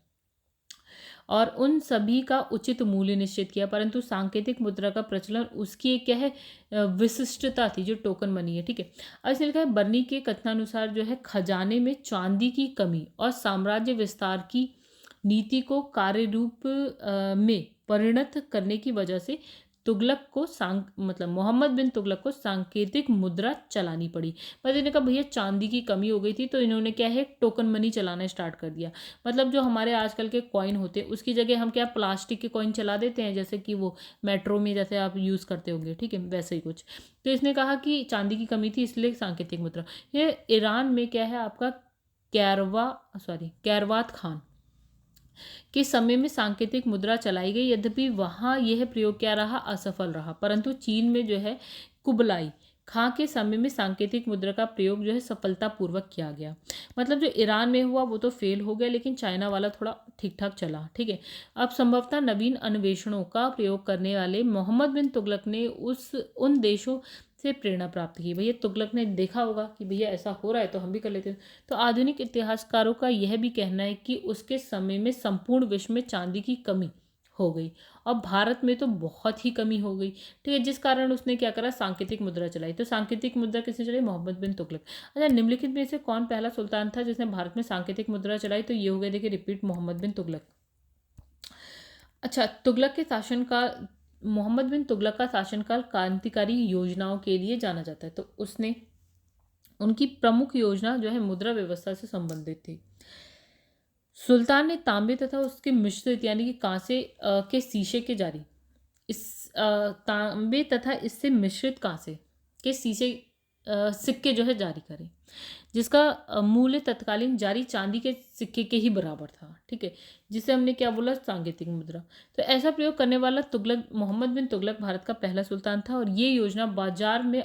और उन सभी का उचित मूल्य निश्चित किया, परंतु सांकेतिक मुद्रा का प्रचलन उसकी एक क्या है, विशिष्टता थी, जो टोकन मनी है। ठीक है, अब इसमें लिखा है बर्नी के कथनानुसार जो है खजाने में चांदी की कमी और साम्राज्य विस्तार की नीति को कार्य रूप में परिणत करने की वजह से तुगलक को मतलब मोहम्मद बिन तुगलक को सांकेतिक मुद्रा चलानी पड़ी। पर इन्होंने कहा भैया चांदी की कमी हो गई थी, तो इन्होंने क्या है, टोकन मनी चलाना स्टार्ट कर दिया। मतलब जो हमारे आजकल के कॉइन होते हैं उसकी जगह हम क्या प्लास्टिक के कॉइन चला देते हैं, जैसे कि वो मेट्रो में जैसे आप यूज़ करते होंगे, ठीक है, वैसे ही कुछ। तो इसने कहा कि चांदी की कमी थी, इसलिए सांकेतिक मुद्रा। ये ईरान में क्या है आपका कैरवात खान के समय में सांकेतिक मुद्रा चलाई गई, यद्यपि वहाँ यह प्रयोग क्या रहा, असफल रहा। परंतु चीन में जो है कुबलाई खां के समय में सांकेतिक मुद्रा का प्रयोग जो है सफलतापूर्वक किया गया। मतलब जो ईरान में हुआ वो तो फेल हो गया, लेकिन चाइना वाला थोड़ा ठीक ठाक चला। ठीक है, अब संभवतः नवीन अन्वेषणों का प्रयोग करने वाले मोहम्मद बिन तुगलक ने उन देशों से प्रेरणा प्राप्त की। भैया तुगलक ने देखा होगा कि भैया ऐसा हो रहा है तो हम भी कर लेते हैं। तो आधुनिक इतिहासकारों का यह भी कहना है कि उसके समय में संपूर्ण विश्व में चांदी की कमी हो गई और भारत में तो बहुत ही कमी हो गई। ठीक है, जिस कारण उसने क्या करा, सांकेतिक मुद्रा चलाई। तो सांकेतिक मुद्रा किसने चलाई, मोहम्मद बिन तुगलक। अच्छा, निम्नलिखित में से कौन पहला सुल्तान था जिसने भारत में सांकेतिक मुद्रा चलाई। तो ये हो गया, देखिए रिपीट, मोहम्मद बिन तुगलक। अच्छा, तुगलक के शासनकाल, मोहम्मद बिन तुगलक का शासनकाल क्रांतिकारी योजनाओं के लिए जाना जाता है। तो उसने उनकी प्रमुख योजना जो है मुद्रा व्यवस्था से संबंधित थी। सुल्तान ने तांबे तथा उसके मिश्रित यानी कि कांसे के शीशे के जारी तांबे तथा इससे मिश्रित कांसे के शीशे सिक्के जो है जारी करे, जिसका मूल्य तत्कालीन जारी चांदी के सिक्के के ही बराबर था। ठीक है, जिसे हमने क्या बोला, सांकेतिक मुद्रा। तो ऐसा प्रयोग करने वाला तुगलक, मोहम्मद बिन तुगलक भारत का पहला सुल्तान था और ये योजना बाजार में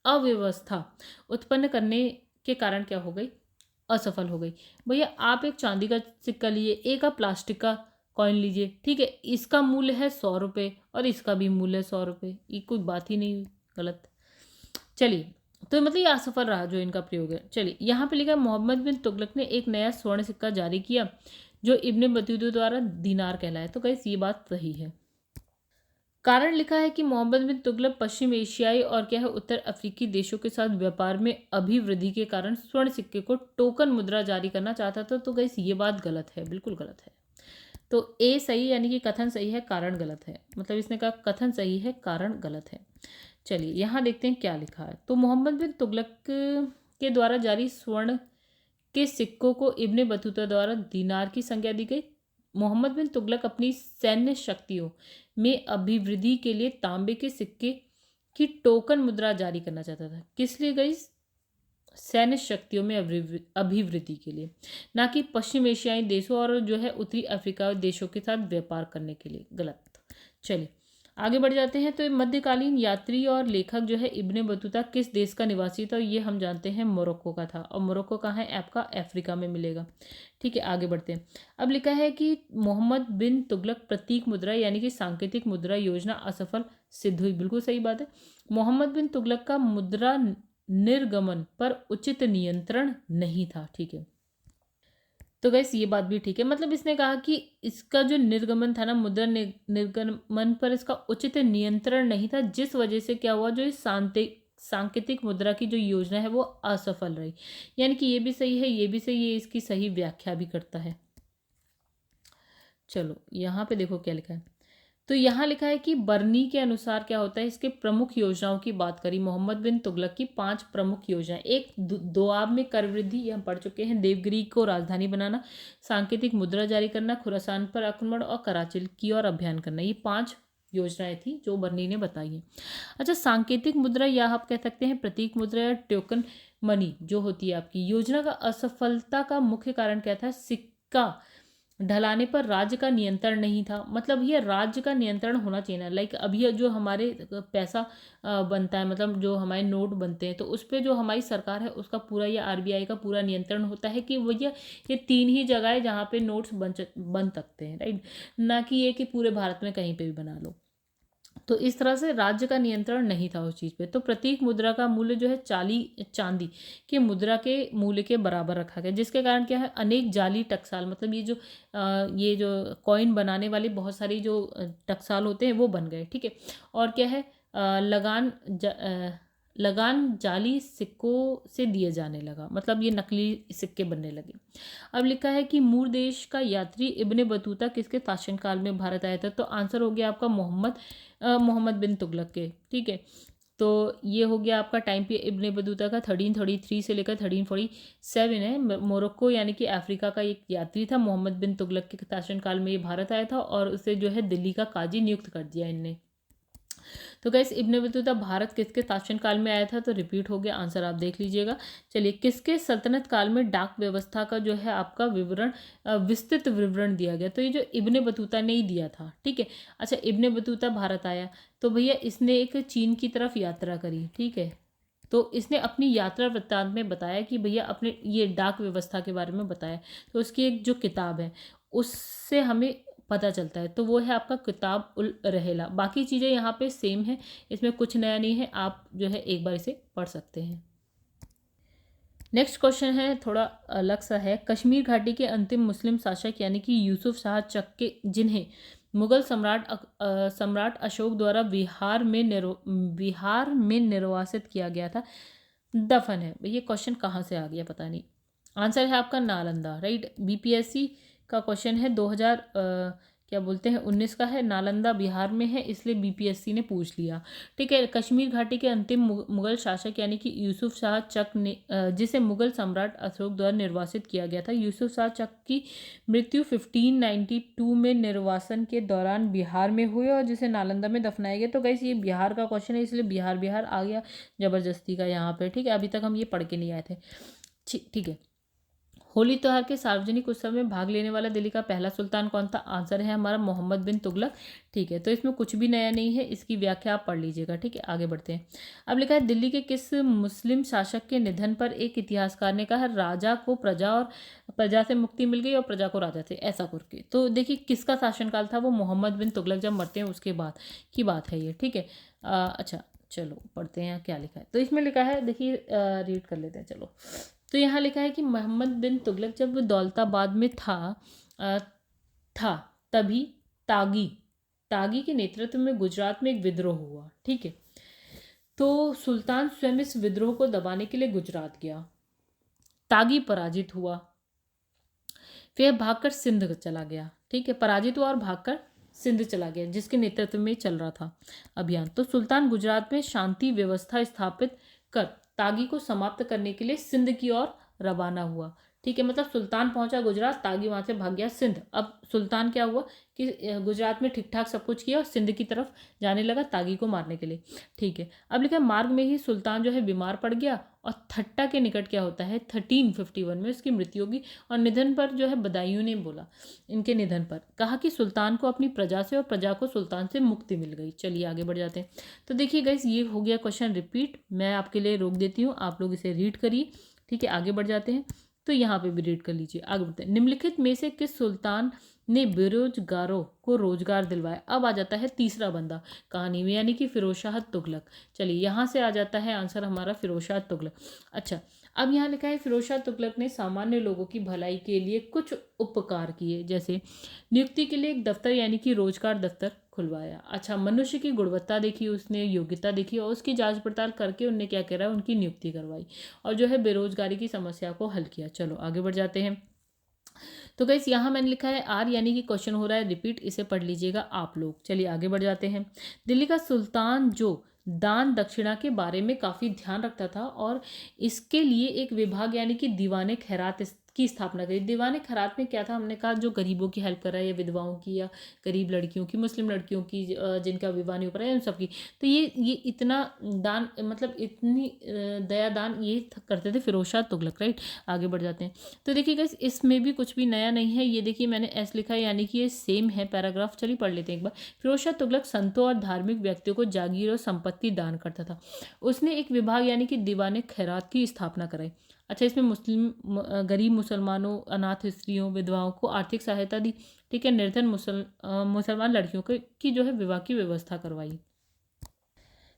अव्यवस्था उत्पन्न करने के कारण क्या हो गई, असफल हो गई। भैया आप एक चांदी का सिक्का लिए, एक आप प्लास्टिक का कॉइन लीजिए, ठीक है, इसका मूल्य है 100 रुपये और इसका भी मूल्य है 100 रुपये, ये कोई बात ही नहीं हुई, गलत। चलिए, तो मतलब ये असफल रहा जो इनका प्रयोग है। चलिए, यहाँ पे लिखा मोहम्मद बिन तुगलक ने एक नया स्वर्ण सिक्का जारी किया जो इब्न बतूता द्वारा दीनार कहलाया। तो गाइस ये बात सही है। कारण लिखा है कि मोहम्मद बिन तुगलक पश्चिम एशियाई और क्या है उत्तर अफ्रीकी देशों के साथ व्यापार में अभिवृद्धि के कारण स्वर्ण सिक्के को टोकन मुद्रा जारी करना चाहता था। तो गाइस ये बात गलत है, बिल्कुल गलत है। तो ए सही यानी कि कथन सही है, कारण गलत है। मतलब इसने कहा कथन सही है, कारण गलत है। चलिए यहाँ देखते हैं क्या लिखा है। तो मोहम्मद बिन तुगलक के द्वारा जारी स्वर्ण के सिक्कों को इब्ने बतूता द्वारा दीनार की संज्ञा दी गई। मोहम्मद बिन तुगलक अपनी सैन्य शक्तियों में अभिवृद्धि के लिए तांबे के सिक्के की टोकन मुद्रा जारी करना चाहता था। किस लिए गई, सैन्य शक्तियों में अभिवृद्धि के लिए, ना कि पश्चिम एशियाई देशों और जो है उत्तरी अफ्रीका देशों के साथ व्यापार करने के लिए। गलत। चलिए आगे बढ़ जाते हैं। तो मध्यकालीन यात्री और लेखक जो है इब्ने बतूता किस देश का निवासी था, ये हम जानते हैं मोरक्को का था। और मोरक्को कहाँ है, आपका अफ्रीका में मिलेगा। ठीक है, आगे बढ़ते हैं। अब लिखा है कि मोहम्मद बिन तुगलक प्रतीक मुद्रा यानी कि सांकेतिक मुद्रा योजना असफल सिद्ध हुई। बिल्कुल सही बात है। मोहम्मद बिन तुगलक का मुद्रा निर्गमन पर उचित नियंत्रण नहीं था। ठीक है, तो गैस ये बात भी ठीक है। मतलब इसने कहा कि इसका जो निर्गमन था ना, मुद्रा निर्गमन पर इसका उचित नियंत्रण नहीं था, जिस वजह से क्या हुआ, जो इस सांकेतिक मुद्रा की जो योजना है वो असफल रही। यानी कि ये भी सही है, ये भी सही है, इसकी सही व्याख्या भी करता है। चलो यहाँ पे देखो क्या लिखा है। तो यहाँ लिखा है कि बर्नी के अनुसार क्या होता है, इसके प्रमुख योजनाओं की बात करी मोहम्मद बिन तुगलक की 5 प्रमुख योजनाएं। एक दोआब में कर वृद्धि, ये हम पढ़ चुके हैं। देवगिरी को राजधानी बनाना, सांकेतिक मुद्रा जारी करना, खुरासान पर आक्रमण और कराची की ओर अभियान करना, ये 5 योजनाएं थी जो बर्नी ने बताई हैं। अच्छा, सांकेतिक मुद्रा या आप कह सकते हैं प्रतीक मुद्रा या टोकन मनी जो होती है आपकी, योजना का असफलता का मुख्य कारण क्या था, सिक्का ढलाने पर राज्य का नियंत्रण नहीं था। मतलब ये राज्य का नियंत्रण होना चाहिए ना, लाइक अभी ये जो हमारे पैसा बनता है, मतलब जो हमारे नोट बनते हैं, तो उस पर जो हमारी सरकार है उसका पूरा, या आरबीआई का पूरा नियंत्रण होता है कि भैया ये 3 ही जगह है जहाँ पे नोट्स बन सकते हैं, राइट, ना कि ये कि पूरे भारत में कहीं पे भी बना लो। तो इस तरह से राज्य का नियंत्रण नहीं था उस चीज़ पे। तो प्रतीक मुद्रा का मूल्य जो है चांदी के मुद्रा के मूल्य के बराबर रखा गया, जिसके कारण क्या है, अनेक जाली टकसाल, मतलब ये जो कॉइन बनाने वाले बहुत सारी जो टकसाल होते हैं वो बन गए, ठीक है। और क्या है, लगान जाली सिक्कों से दिए जाने लगा, मतलब ये नकली सिक्के बनने लगे। अब लिखा है कि मूर देश का यात्री इब्ने बतूता किसके शासनकाल में भारत आया था, तो आंसर हो गया आपका मोहम्मद बिन तुगलक के, ठीक है। तो ये हो गया आपका टाइम पे इब्ने बतूता का 1333 से लेकर 1347 है। मोरक्को यानी कि अफ्रीका का एक यात्री था, मोहम्मद बिन तुगलक के शासनकाल में ये भारत आया था और उसे जो है दिल्ली का काजी नियुक्त कर दिया इनने। तो गैस इब्ने बतूता भारत किसके शासनकाल में आया था, तो रिपीट हो गया, आंसर आप देख लीजिएगा। चलिए, किसके सल्तनत काल में डाक व्यवस्था का जो है आपका विवरण, विस्तृत विवरण दिया गया, तो ये जो इब्ने बतूता ने ही दिया था, ठीक है। अच्छा, इब्ने बतूता भारत आया तो भैया इसने एक चीन की तरफ यात्रा करी, ठीक है। तो इसने अपनी यात्रा वृत्तांत में बताया कि भैया अपने ये डाक व्यवस्था के बारे में बताया, तो उसकी एक जो किताब है उससे हमें पता चलता है, तो वो है आपका किताब उल रहेला। बाकी चीज़ें यहाँ पे सेम है, इसमें कुछ नया नहीं है, आप जो है एक बार इसे पढ़ सकते हैं। नेक्स्ट क्वेश्चन है थोड़ा अलग सा है। कश्मीर घाटी के अंतिम मुस्लिम शासक यानी कि यूसुफ शाह चक के, जिन्हें मुगल सम्राट अशोक द्वारा बिहार में निर्वासित किया गया था, दफन है। ये क्वेश्चन कहाँ से आ गया पता नहीं। आंसर है आपका नालंदा, राइट। बीपीएससी का क्वेश्चन है 2019 का है, नालंदा बिहार में है, इसलिए बीपीएससी ने पूछ लिया, ठीक है। कश्मीर घाटी के अंतिम मुगल शासक यानी कि यूसुफ शाह चक ने, जिसे मुगल सम्राट अशोक द्वारा निर्वासित किया गया था। यूसुफ शाह चक की मृत्यु 1592 में निर्वासन के दौरान बिहार में हुई और जिसे नालंदा में दफनाया गया। तो गाइस ये बिहार का क्वेश्चन है, इसलिए बिहार आ गया जबरदस्ती का यहाँ पे, ठीक है। अभी तक हम ये पढ़ के नहीं आए थे, ठीक है। होली त्योहार के सार्वजनिक उत्सव में भाग लेने वाला दिल्ली का पहला सुल्तान कौन था, आंसर है हमारा मोहम्मद बिन तुगलक, ठीक है। तो इसमें कुछ भी नया नहीं है, इसकी व्याख्या आप पढ़ लीजिएगा, ठीक है। आगे बढ़ते हैं। अब लिखा है दिल्ली के किस मुस्लिम शासक के निधन पर एक इतिहासकार ने कहा राजा को प्रजा से मुक्ति मिल गई और प्रजा को राजा से, ऐसा करके। तो देखिए किसका शासनकाल था, वो मोहम्मद बिन तुगलक जब मरते हैं उसके बाद की बात है ये, ठीक है। अच्छा चलो पढ़ते हैं क्या लिखा है। तो इसमें लिखा है, देखिए रीड कर लेते हैं, चलो। तो यहाँ लिखा है कि मोहम्मद बिन तुगलक जब दौलताबाद में था तभी तागी के नेतृत्व में गुजरात में एक विद्रोह हुआ, ठीक है। तो सुल्तान स्वयं इस विद्रोह को दबाने के लिए गुजरात गया, तागी पराजित हुआ, फिर भागकर सिंध चला गया, ठीक है। पराजित हुआ और भागकर सिंध चला गया, जिसके नेतृत्व में चल रहा था अभियान। तो सुल्तान गुजरात में शांति व्यवस्था स्थापित कर तागी को समाप्त करने के लिए सिंध की ओर रवाना हुआ, ठीक है। मतलब सुल्तान पहुंचा गुजरात, तागी वहां से भाग गया सिंध। अब सुल्तान क्या हुआ कि गुजरात में ठीक ठाक सब कुछ किया और सिंध की तरफ जाने लगा तागी को मारने के लिए, ठीक है। अब लिखा मार्ग में ही सुल्तान जो है बीमार पड़ गया और थट्टा के निकट क्या होता है 1351 में उसकी मृत्यु होगी। और निधन पर जो है बदायूं ने बोला, इनके निधन पर कहा कि सुल्तान को अपनी प्रजा से और प्रजा को सुल्तान से मुक्ति मिल गई। चलिए आगे बढ़ जाते हैं। तो देखिए गाइस ये हो गया क्वेश्चन रिपीट, मैं आपके लिए रोक देती हूँ, आप लोग इसे रीड करिए, ठीक है। आगे बढ़ जाते हैं, तो यहाँ पे भी रीड कर लीजिए। आगे बढ़ते हैं। निम्नलिखित में से किस सुल्तान ने बेरोजगारों को रोजगार दिलवाया। अब आ जाता है तीसरा बंदा कहानी में, यानी कि फिरोज शाह तुगलक। चलिए यहाँ से आ जाता है आंसर हमारा फिरोज शाह तुगलक। अच्छा, अब यहाँ लिखा है फिरोज शाह तुगलक ने सामान्य लोगों की भलाई के लिए कुछ उपकार किए, जैसे नियुक्ति के लिए एक दफ्तर यानी कि रोजगार दफ्तर खुलवाया। अच्छा, मनुष्य की गुणवत्ता देखी उसने, योग्यता देखी और उसकी जांच पड़ताल करके उनने क्या करा, उनकी नियुक्ति करवाई और जो है बेरोजगारी की समस्या को हल किया। चलो आगे बढ़ जाते हैं। तो गाइस यहाँ मैंने लिखा है आर, यानी कि क्वेश्चन हो रहा है रिपीट, इसे पढ़ लीजिएगा आप लोग। चलिए आगे बढ़ जाते हैं। दिल्ली का सुल्तान जो दान दक्षिणा के बारे में काफ़ी ध्यान रखता था और इसके लिए एक विभाग यानी कि दीवाने खैरात की स्थापना करी। दीवाने खैरात में क्या था, हमने कहा जो गरीबों की हेल्प कर रहा है, या विधवाओं की, या गरीब लड़कियों की, मुस्लिम लड़कियों की, जिनका विवाह नहीं हो पा रहा है, उन सबकी। तो ये इतना दान, मतलब इतनी दया दान ये करते थे फिरोज शाह तुगलक, राइट। आगे बढ़ जाते हैं। तो देखिए गाइस इसमें भी कुछ भी नया नहीं है। ये देखिए मैंने एस लिखा है, यानी कि ये सेम है पैराग्राफ। चलिए पढ़ लेते हैं एक बार। फिरोज शाह तुगलक संतों और धार्मिक व्यक्तियों को जागीर और संपत्ति दान करता था। उसने एक विभाग यानी कि दीवाने खैरात की स्थापना कराई। अच्छा, इसमें गरीब मुसलमानों, अनाथ स्त्रियों, विधवाओं को आर्थिक सहायता दी। ठीक है। निर्धन मुसलमान लड़कियों की जो है विवाह की व्यवस्था करवाई।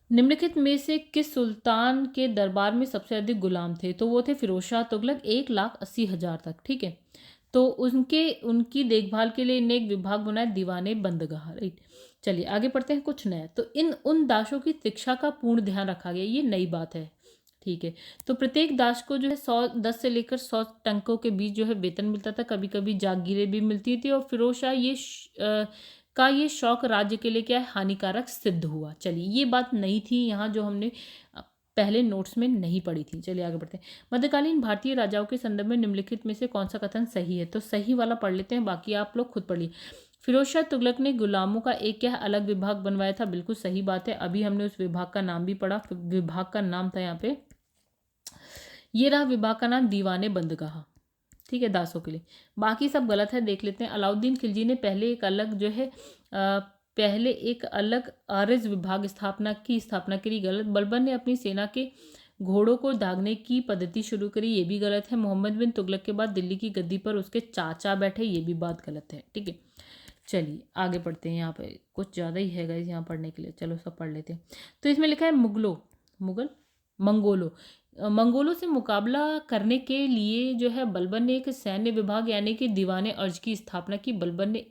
निम्नलिखित में से किस सुल्तान के दरबार में सबसे अधिक गुलाम थे? तो वो थे फिरोज शाह तुगलक, 1,80,000 तक। ठीक है। तो उनकी देखभाल के लिए इन्हें एक विभाग बनाया, दीवाने बंदगाह, राइट। चलिए आगे पढ़ते हैं कुछ नया। तो उन दासों की शिक्षा का पूर्ण ध्यान रखा गया, ये नई बात है। ठीक है। तो प्रत्येक दास को जो है 10 से लेकर 100 टंकों के बीच जो है वेतन मिलता था। कभी कभी जागीरें भी मिलती थी। और फिरोज शाह का ये शौक राज्य के लिए क्या है, हानिकारक सिद्ध हुआ। चलिए ये बात नहीं थी यहाँ, जो हमने पहले नोट्स में नहीं पढ़ी थी। चलिए आगे बढ़ते हैं। मध्यकालीन भारतीय राजाओं के संदर्भ में निम्नलिखित में से कौन सा कथन सही है? तो सही वाला पढ़ लेते हैं, बाकी आप लोग खुद पढ़िए। फिरोज शाह तुगलक ने गुलामों का एक क्या अलग विभाग बनवाया था। बिल्कुल सही बात है। अभी हमने उस विभाग का नाम भी पढ़ा। विभाग का नाम था यहाँ पे, ये रहा विभाग का नाम, दीवाने बंदगाह। ठीक है, दासों के लिए। बाकी सब गलत है, देख लेते हैं। अलाउद्दीन खिलजी ने पहले एक अलग आरज विभाग स्थापना करी। गलत। बलबन ने अपनी सेना के घोड़ों को दागने की पद्धति शुरू करी, ये भी गलत है। मोहम्मद बिन तुगलक के बाद दिल्ली की गद्दी पर उसके चाचा बैठे, ये भी बात गलत है। ठीक है। चलिए आगे पढ़ते हैं। यहाँ पे कुछ ज़्यादा ही है गाइस यहाँ पढ़ने के लिए, चलो सब पढ़ लेते हैं। तो इसमें लिखा है मंगोलों से मुकाबला करने के लिए जो है बलबन ने एक सैन्य विभाग यानी कि दीवाने अर्ज की स्थापना की। बलबन ने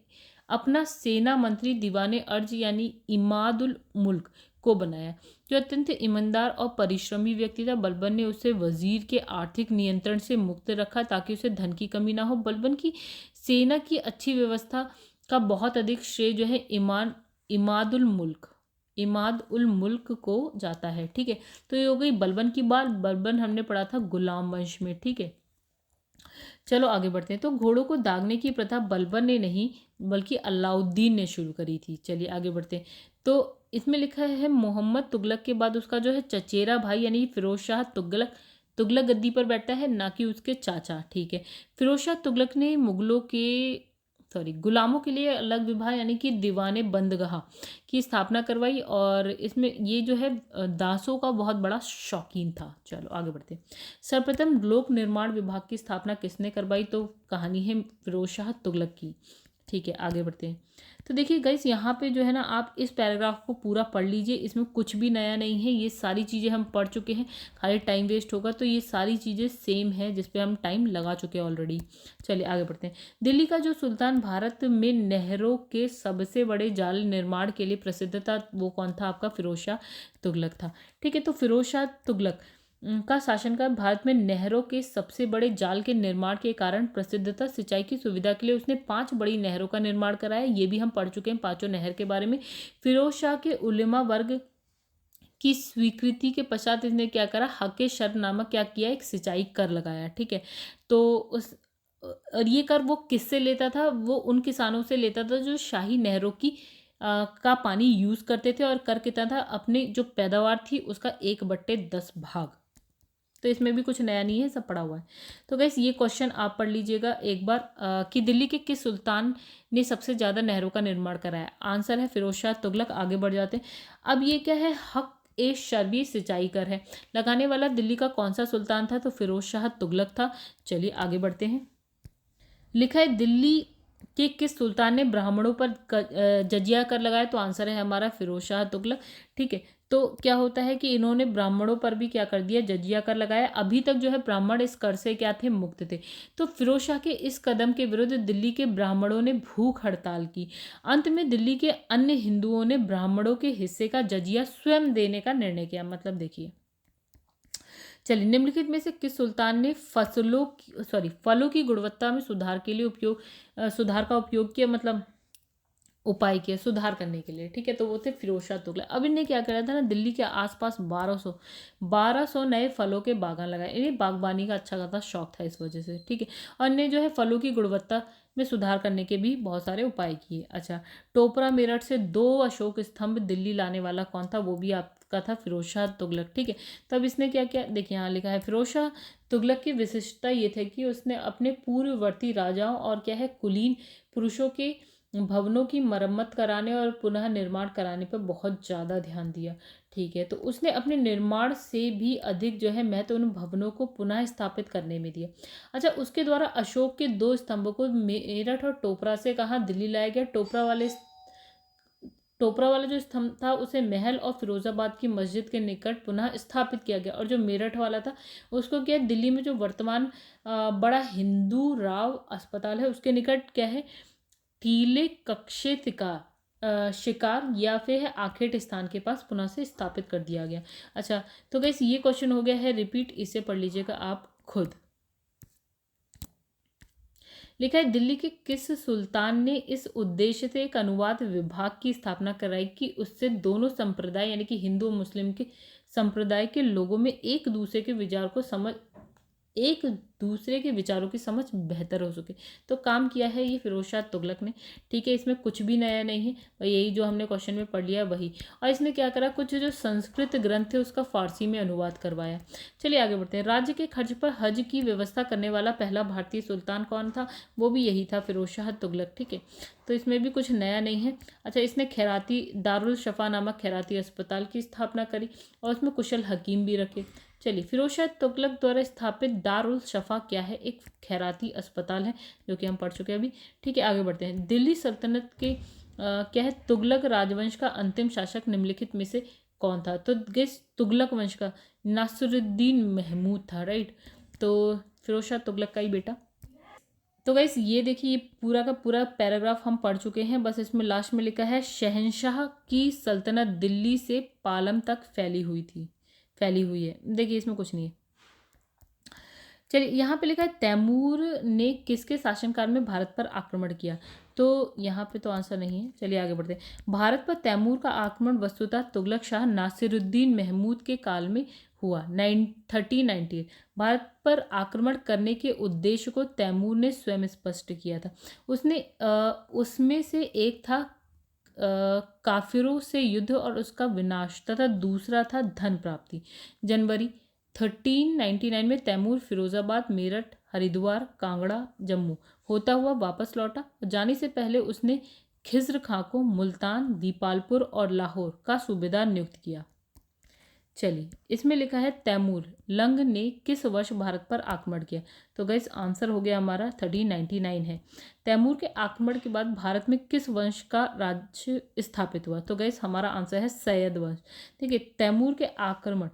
अपना सेना मंत्री दीवाने अर्ज यानी इमादुल मुल्क को बनाया, जो अत्यंत ईमानदार और परिश्रमी व्यक्ति था। बलबन ने उसे वजीर के आर्थिक नियंत्रण से मुक्त रखा ताकि उसे धन की कमी ना हो। बलबन की सेना की अच्छी व्यवस्था का बहुत अधिक श्रेय जो है इमाद उल मुल्क को जाता है। ठीक है। तो ये हो गई बलबन की बात। बलबन हमने पढ़ा था गुलाम वंश में। ठीक है। चलो आगे बढ़ते हैं। तो घोड़ों को दागने की प्रथा बलबन ने नहीं बल्कि अलाउद्दीन ने शुरू करी थी। चलिए आगे बढ़ते हैं। तो इसमें लिखा है मोहम्मद तुगलक के बाद उसका जो है चचेरा भाई यानी फिरोज शाह तुगलक गद्दी पर बैठता है, ना कि उसके चाचा। ठीक है। फिरोज शाह तुगलक ने गुलामों के लिए अलग विभाग यानी कि दीवाने बंदगाह की स्थापना करवाई। और इसमें ये जो है दासों का बहुत बड़ा शौकीन था। चलो आगे बढ़ते हैं। सर्वप्रथम लोक निर्माण विभाग की स्थापना किसने करवाई? तो कहानी है फिरोज शाह तुगलक की। ठीक है। आगे बढ़ते हैं। तो देखिए गाइस यहाँ पे जो है ना, आप इस पैराग्राफ को पूरा पढ़ लीजिए। इसमें कुछ भी नया नहीं है, ये सारी चीज़ें हम पढ़ चुके हैं, खाली टाइम वेस्ट होगा। तो ये सारी चीज़ें सेम है जिस पे हम टाइम लगा चुके हैं ऑलरेडी। चलिए आगे बढ़ते हैं। दिल्ली का जो सुल्तान भारत में नहरों के सबसे बड़े जाल निर्माण के लिए प्रसिद्ध था, वो कौन था? आपका फिरोज शाह तुगलक था। ठीक है। तो फिरोज शाह तुगलक का शासनकाल भारत में नहरों के सबसे बड़े जाल के निर्माण के कारण प्रसिद्ध था। सिंचाई की सुविधा के लिए उसने 5 बड़ी नहरों का निर्माण कराया, ये भी हम पढ़ चुके हैं पांचों नहर के बारे में। फिरोज शाह के उलेमा वर्ग की स्वीकृति के पश्चात इसने क्या करा, हक शर्त नामक क्या किया, एक सिंचाई कर लगाया। ठीक है। तो और ये कर वो किससे लेता था? वो उन किसानों से लेता था जो शाही नहरों का पानी यूज करते थे। और कर कितना था? अपनी जो पैदावार थी उसका 1/10 भाग। तो इसमें भी कुछ नया नहीं है, सब पढ़ा हुआ है। तो गैस ये क्वेश्चन आप पढ़ लीजिएगा एक बार कि दिल्ली के किस सुल्तान ने सबसे ज़्यादा नहरों का निर्माण कराया? आंसर है फिरोज शाह तुगलक। आगे बढ़ जाते हैं। अब ये क्या है? हक ए शर्बी सिंचाई कर है। लगाने वाला दिल्ली का कौन सा सुल्तान था? तो फिरोज शाह तुगलक था। चलिए आगे बढ़ते हैं। लिखा है दिल्ली के किस सुल्तान ने ब्राह्मणों पर जजिया कर लगाया? तो आंसर है हमारा फिरोज शाह तुगलक। ठीक है। तो क्या होता है कि इन्होंने ब्राह्मणों पर भी क्या कर दिया, जजिया कर लगाया। अभी तक जो है ब्राह्मण इस कर से क्या थे, मुक्त थे। तो फिरोज शाह के इस कदम के विरुद्ध दिल्ली के ब्राह्मणों ने भूख हड़ताल की। अंत में दिल्ली के अन्य हिंदुओं ने ब्राह्मणों के हिस्से का जजिया स्वयं देने का निर्णय किया। मतलब देखिए, चलिए, निम्नलिखित में से किस सुल्तान ने फलों की गुणवत्ता में सुधार का उपयोग किया, मतलब उपाय किया सुधार करने के लिए, ठीक है। तो वो थे फिरोज शाह तुगलक। अब इनने क्या करा था ना, दिल्ली के आसपास 1200 नए फलों के बागान लगाए। इन्हें बागबानी का अच्छा खासा शौक था इस वजह से, ठीक है। और इन्हें जो है फलों की गुणवत्ता में सुधार करने के भी बहुत सारे उपाय किए। अच्छा, टोपरा मेरठ से 2 अशोक स्तंभ दिल्ली लाने वाला कौन था, वो भी आपका था फिरोज शाह तुगलक, ठीक है। तब इसने क्या किया, देखिए यहाँ लिखा है, फिरोज शाह तुगलक की विशिष्टता ये थे कि उसने अपने पूर्ववर्ती राजाओं और क्या है कुलीन पुरुषों के भवनों की मरम्मत कराने और पुनः निर्माण कराने पर बहुत ज़्यादा ध्यान दिया, ठीक है। तो उसने अपने निर्माण से भी अधिक जो है महत्व उन भवनों को पुनः स्थापित करने में दिया। अच्छा, उसके द्वारा अशोक के 2 स्तंभों को मेरठ और टोपरा से कहाँ दिल्ली लाया गया। टोपरा वाला जो स्तंभ था उसे महल और फिरोजाबाद की मस्जिद के निकट पुनः स्थापित किया गया, और जो मेरठ वाला था उसको क्या दिल्ली में जो वर्तमान बड़ा हिंदू राव अस्पताल है उसके निकट क्या है, टीले कक्षेत्र का शिकार या फिर है आखेट स्थान के पास पुनः से स्थापित कर दिया गया। अच्छा, तो गाइस ये क्वेश्चन हो गया है रिपीट, इसे पढ़ लीजिएगा आप खुद। लिखा है, दिल्ली के किस सुल्तान ने इस उद्देश्य से एक अनुवाद विभाग की स्थापना कराई कि उससे दोनों संप्रदाय यानी कि हिंदू और मुस्लिम के संप्रदाय के लोगों में एक दूसरे के विचारों की समझ बेहतर हो सके। तो काम किया है ये फिरोज शाह तुगलक ने, ठीक है। इसमें कुछ भी नया नहीं है, और यही जो हमने क्वेश्चन में पढ़ लिया वही। और इसने क्या करा, कुछ जो संस्कृत ग्रंथ थे उसका फारसी में अनुवाद करवाया। चलिए आगे बढ़ते हैं। राज्य के खर्च पर हज की व्यवस्था करने वाला पहला भारतीय सुल्तान कौन था, वो भी यही था फिरोज शाह तुगलक, ठीक है। तो इसमें भी कुछ नया नहीं है। अच्छा, इसने खैराती दारुल शफा नामक खैराती अस्पताल की स्थापना करी और उसमें कुशल हकीम भी रखे। चलिए, फिरोज शाह तुगलक द्वारा स्थापित दारुल शफा क्या है, एक खैराती अस्पताल है जो कि हम पढ़ चुके हैं अभी, ठीक है। आगे बढ़ते हैं। दिल्ली सल्तनत के क्या है, तुगलक राजवंश का अंतिम शासक निम्नलिखित में से कौन था। तो गैस तुगलक वंश का नासिरुद्दीन महमूद था, राइट। तो फिरोज शाह तुगलक का ही बेटा। तो गैस ये देखिए, ये पूरा का पूरा पैराग्राफ हम पढ़ चुके हैं। बस इसमें लास्ट में लिखा है, शहंशाह की सल्तनत दिल्ली से पालम तक फैली हुई है। देखिए इसमें कुछ नहीं है। चलिए, यहाँ पे लिखा है, तैमूर ने किसके शासनकाल में भारत पर आक्रमण किया। तो यहाँ पे तो आंसर नहीं है। चलिए आगे बढ़ते हैं। भारत पर तैमूर का आक्रमण वस्तुतः तुगलक शाह नासिरुद्दीन महमूद के काल में हुआ। 1398 भारत पर आक्रमण करने के उद्देश्य को तैमूर ने स्वयं स्पष्ट किया था। उसमें से एक था काफिरों से युद्ध और उसका विनाश, तथा दूसरा था धन प्राप्ति। जनवरी 1399 में तैमूर फिरोजाबाद, मेरठ, हरिद्वार, कांगड़ा, जम्मू होता हुआ वापस लौटा। जाने से पहले उसने खिज्र खां को मुल्तान, दीपालपुर और लाहौर का सूबेदार नियुक्त किया। चलिए, इसमें लिखा है, तैमूर लंग ने किस वर्ष भारत पर आक्रमण किया। तो गाइस आंसर हो गया हमारा 1399 है। तैमूर के आक्रमण के बाद भारत में किस वंश का राज्य स्थापित हुआ। तो गाइस हमारा आंसर है सैयद वंश, ठीक है। तैमूर के आक्रमण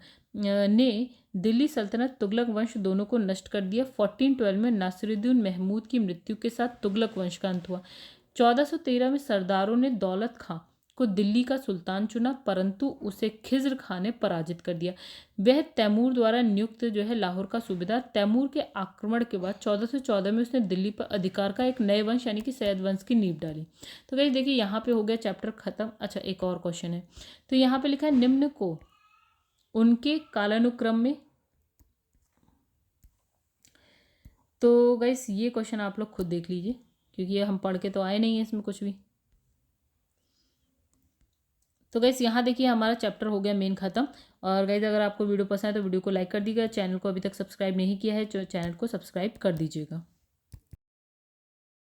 ने दिल्ली सल्तनत तुगलक वंश दोनों को नष्ट कर दिया। 1412 में नासिरुद्दीन महमूद की मृत्यु के साथ तुगलक वंश का अंत हुआ। 1413 में सरदारों ने दौलत खां को दिल्ली का सुल्तान चुना, परंतु उसे खिज्र खां ने पराजित कर दिया। वह तैमूर द्वारा नियुक्त जो है लाहौर का सूबेदार। तैमूर के आक्रमण के बाद 1414 में उसने दिल्ली पर अधिकार का एक नए वंश यानी कि सैयद वंश की नींव डाली। तो गाइस देखिए, यहाँ पे हो गया चैप्टर खत्म। अच्छा, एक और क्वेश्चन है। तो यहाँ पे लिखा है, निम्न को उनके कालानुक्रम में। तो गाइस ये क्वेश्चन आप लोग खुद देख लीजिए, क्योंकि ये हम पढ़ के तो आए नहीं है इसमें कुछ भी। तो गाइस यहाँ देखिए, हमारा चैप्टर हो गया मेन खत्म। और गाइस अगर आपको वीडियो पसंद है तो वीडियो को लाइक कर दीजिएगा। चैनल को अभी तक सब्सक्राइब नहीं किया है तो चैनल को सब्सक्राइब कर दीजिएगा।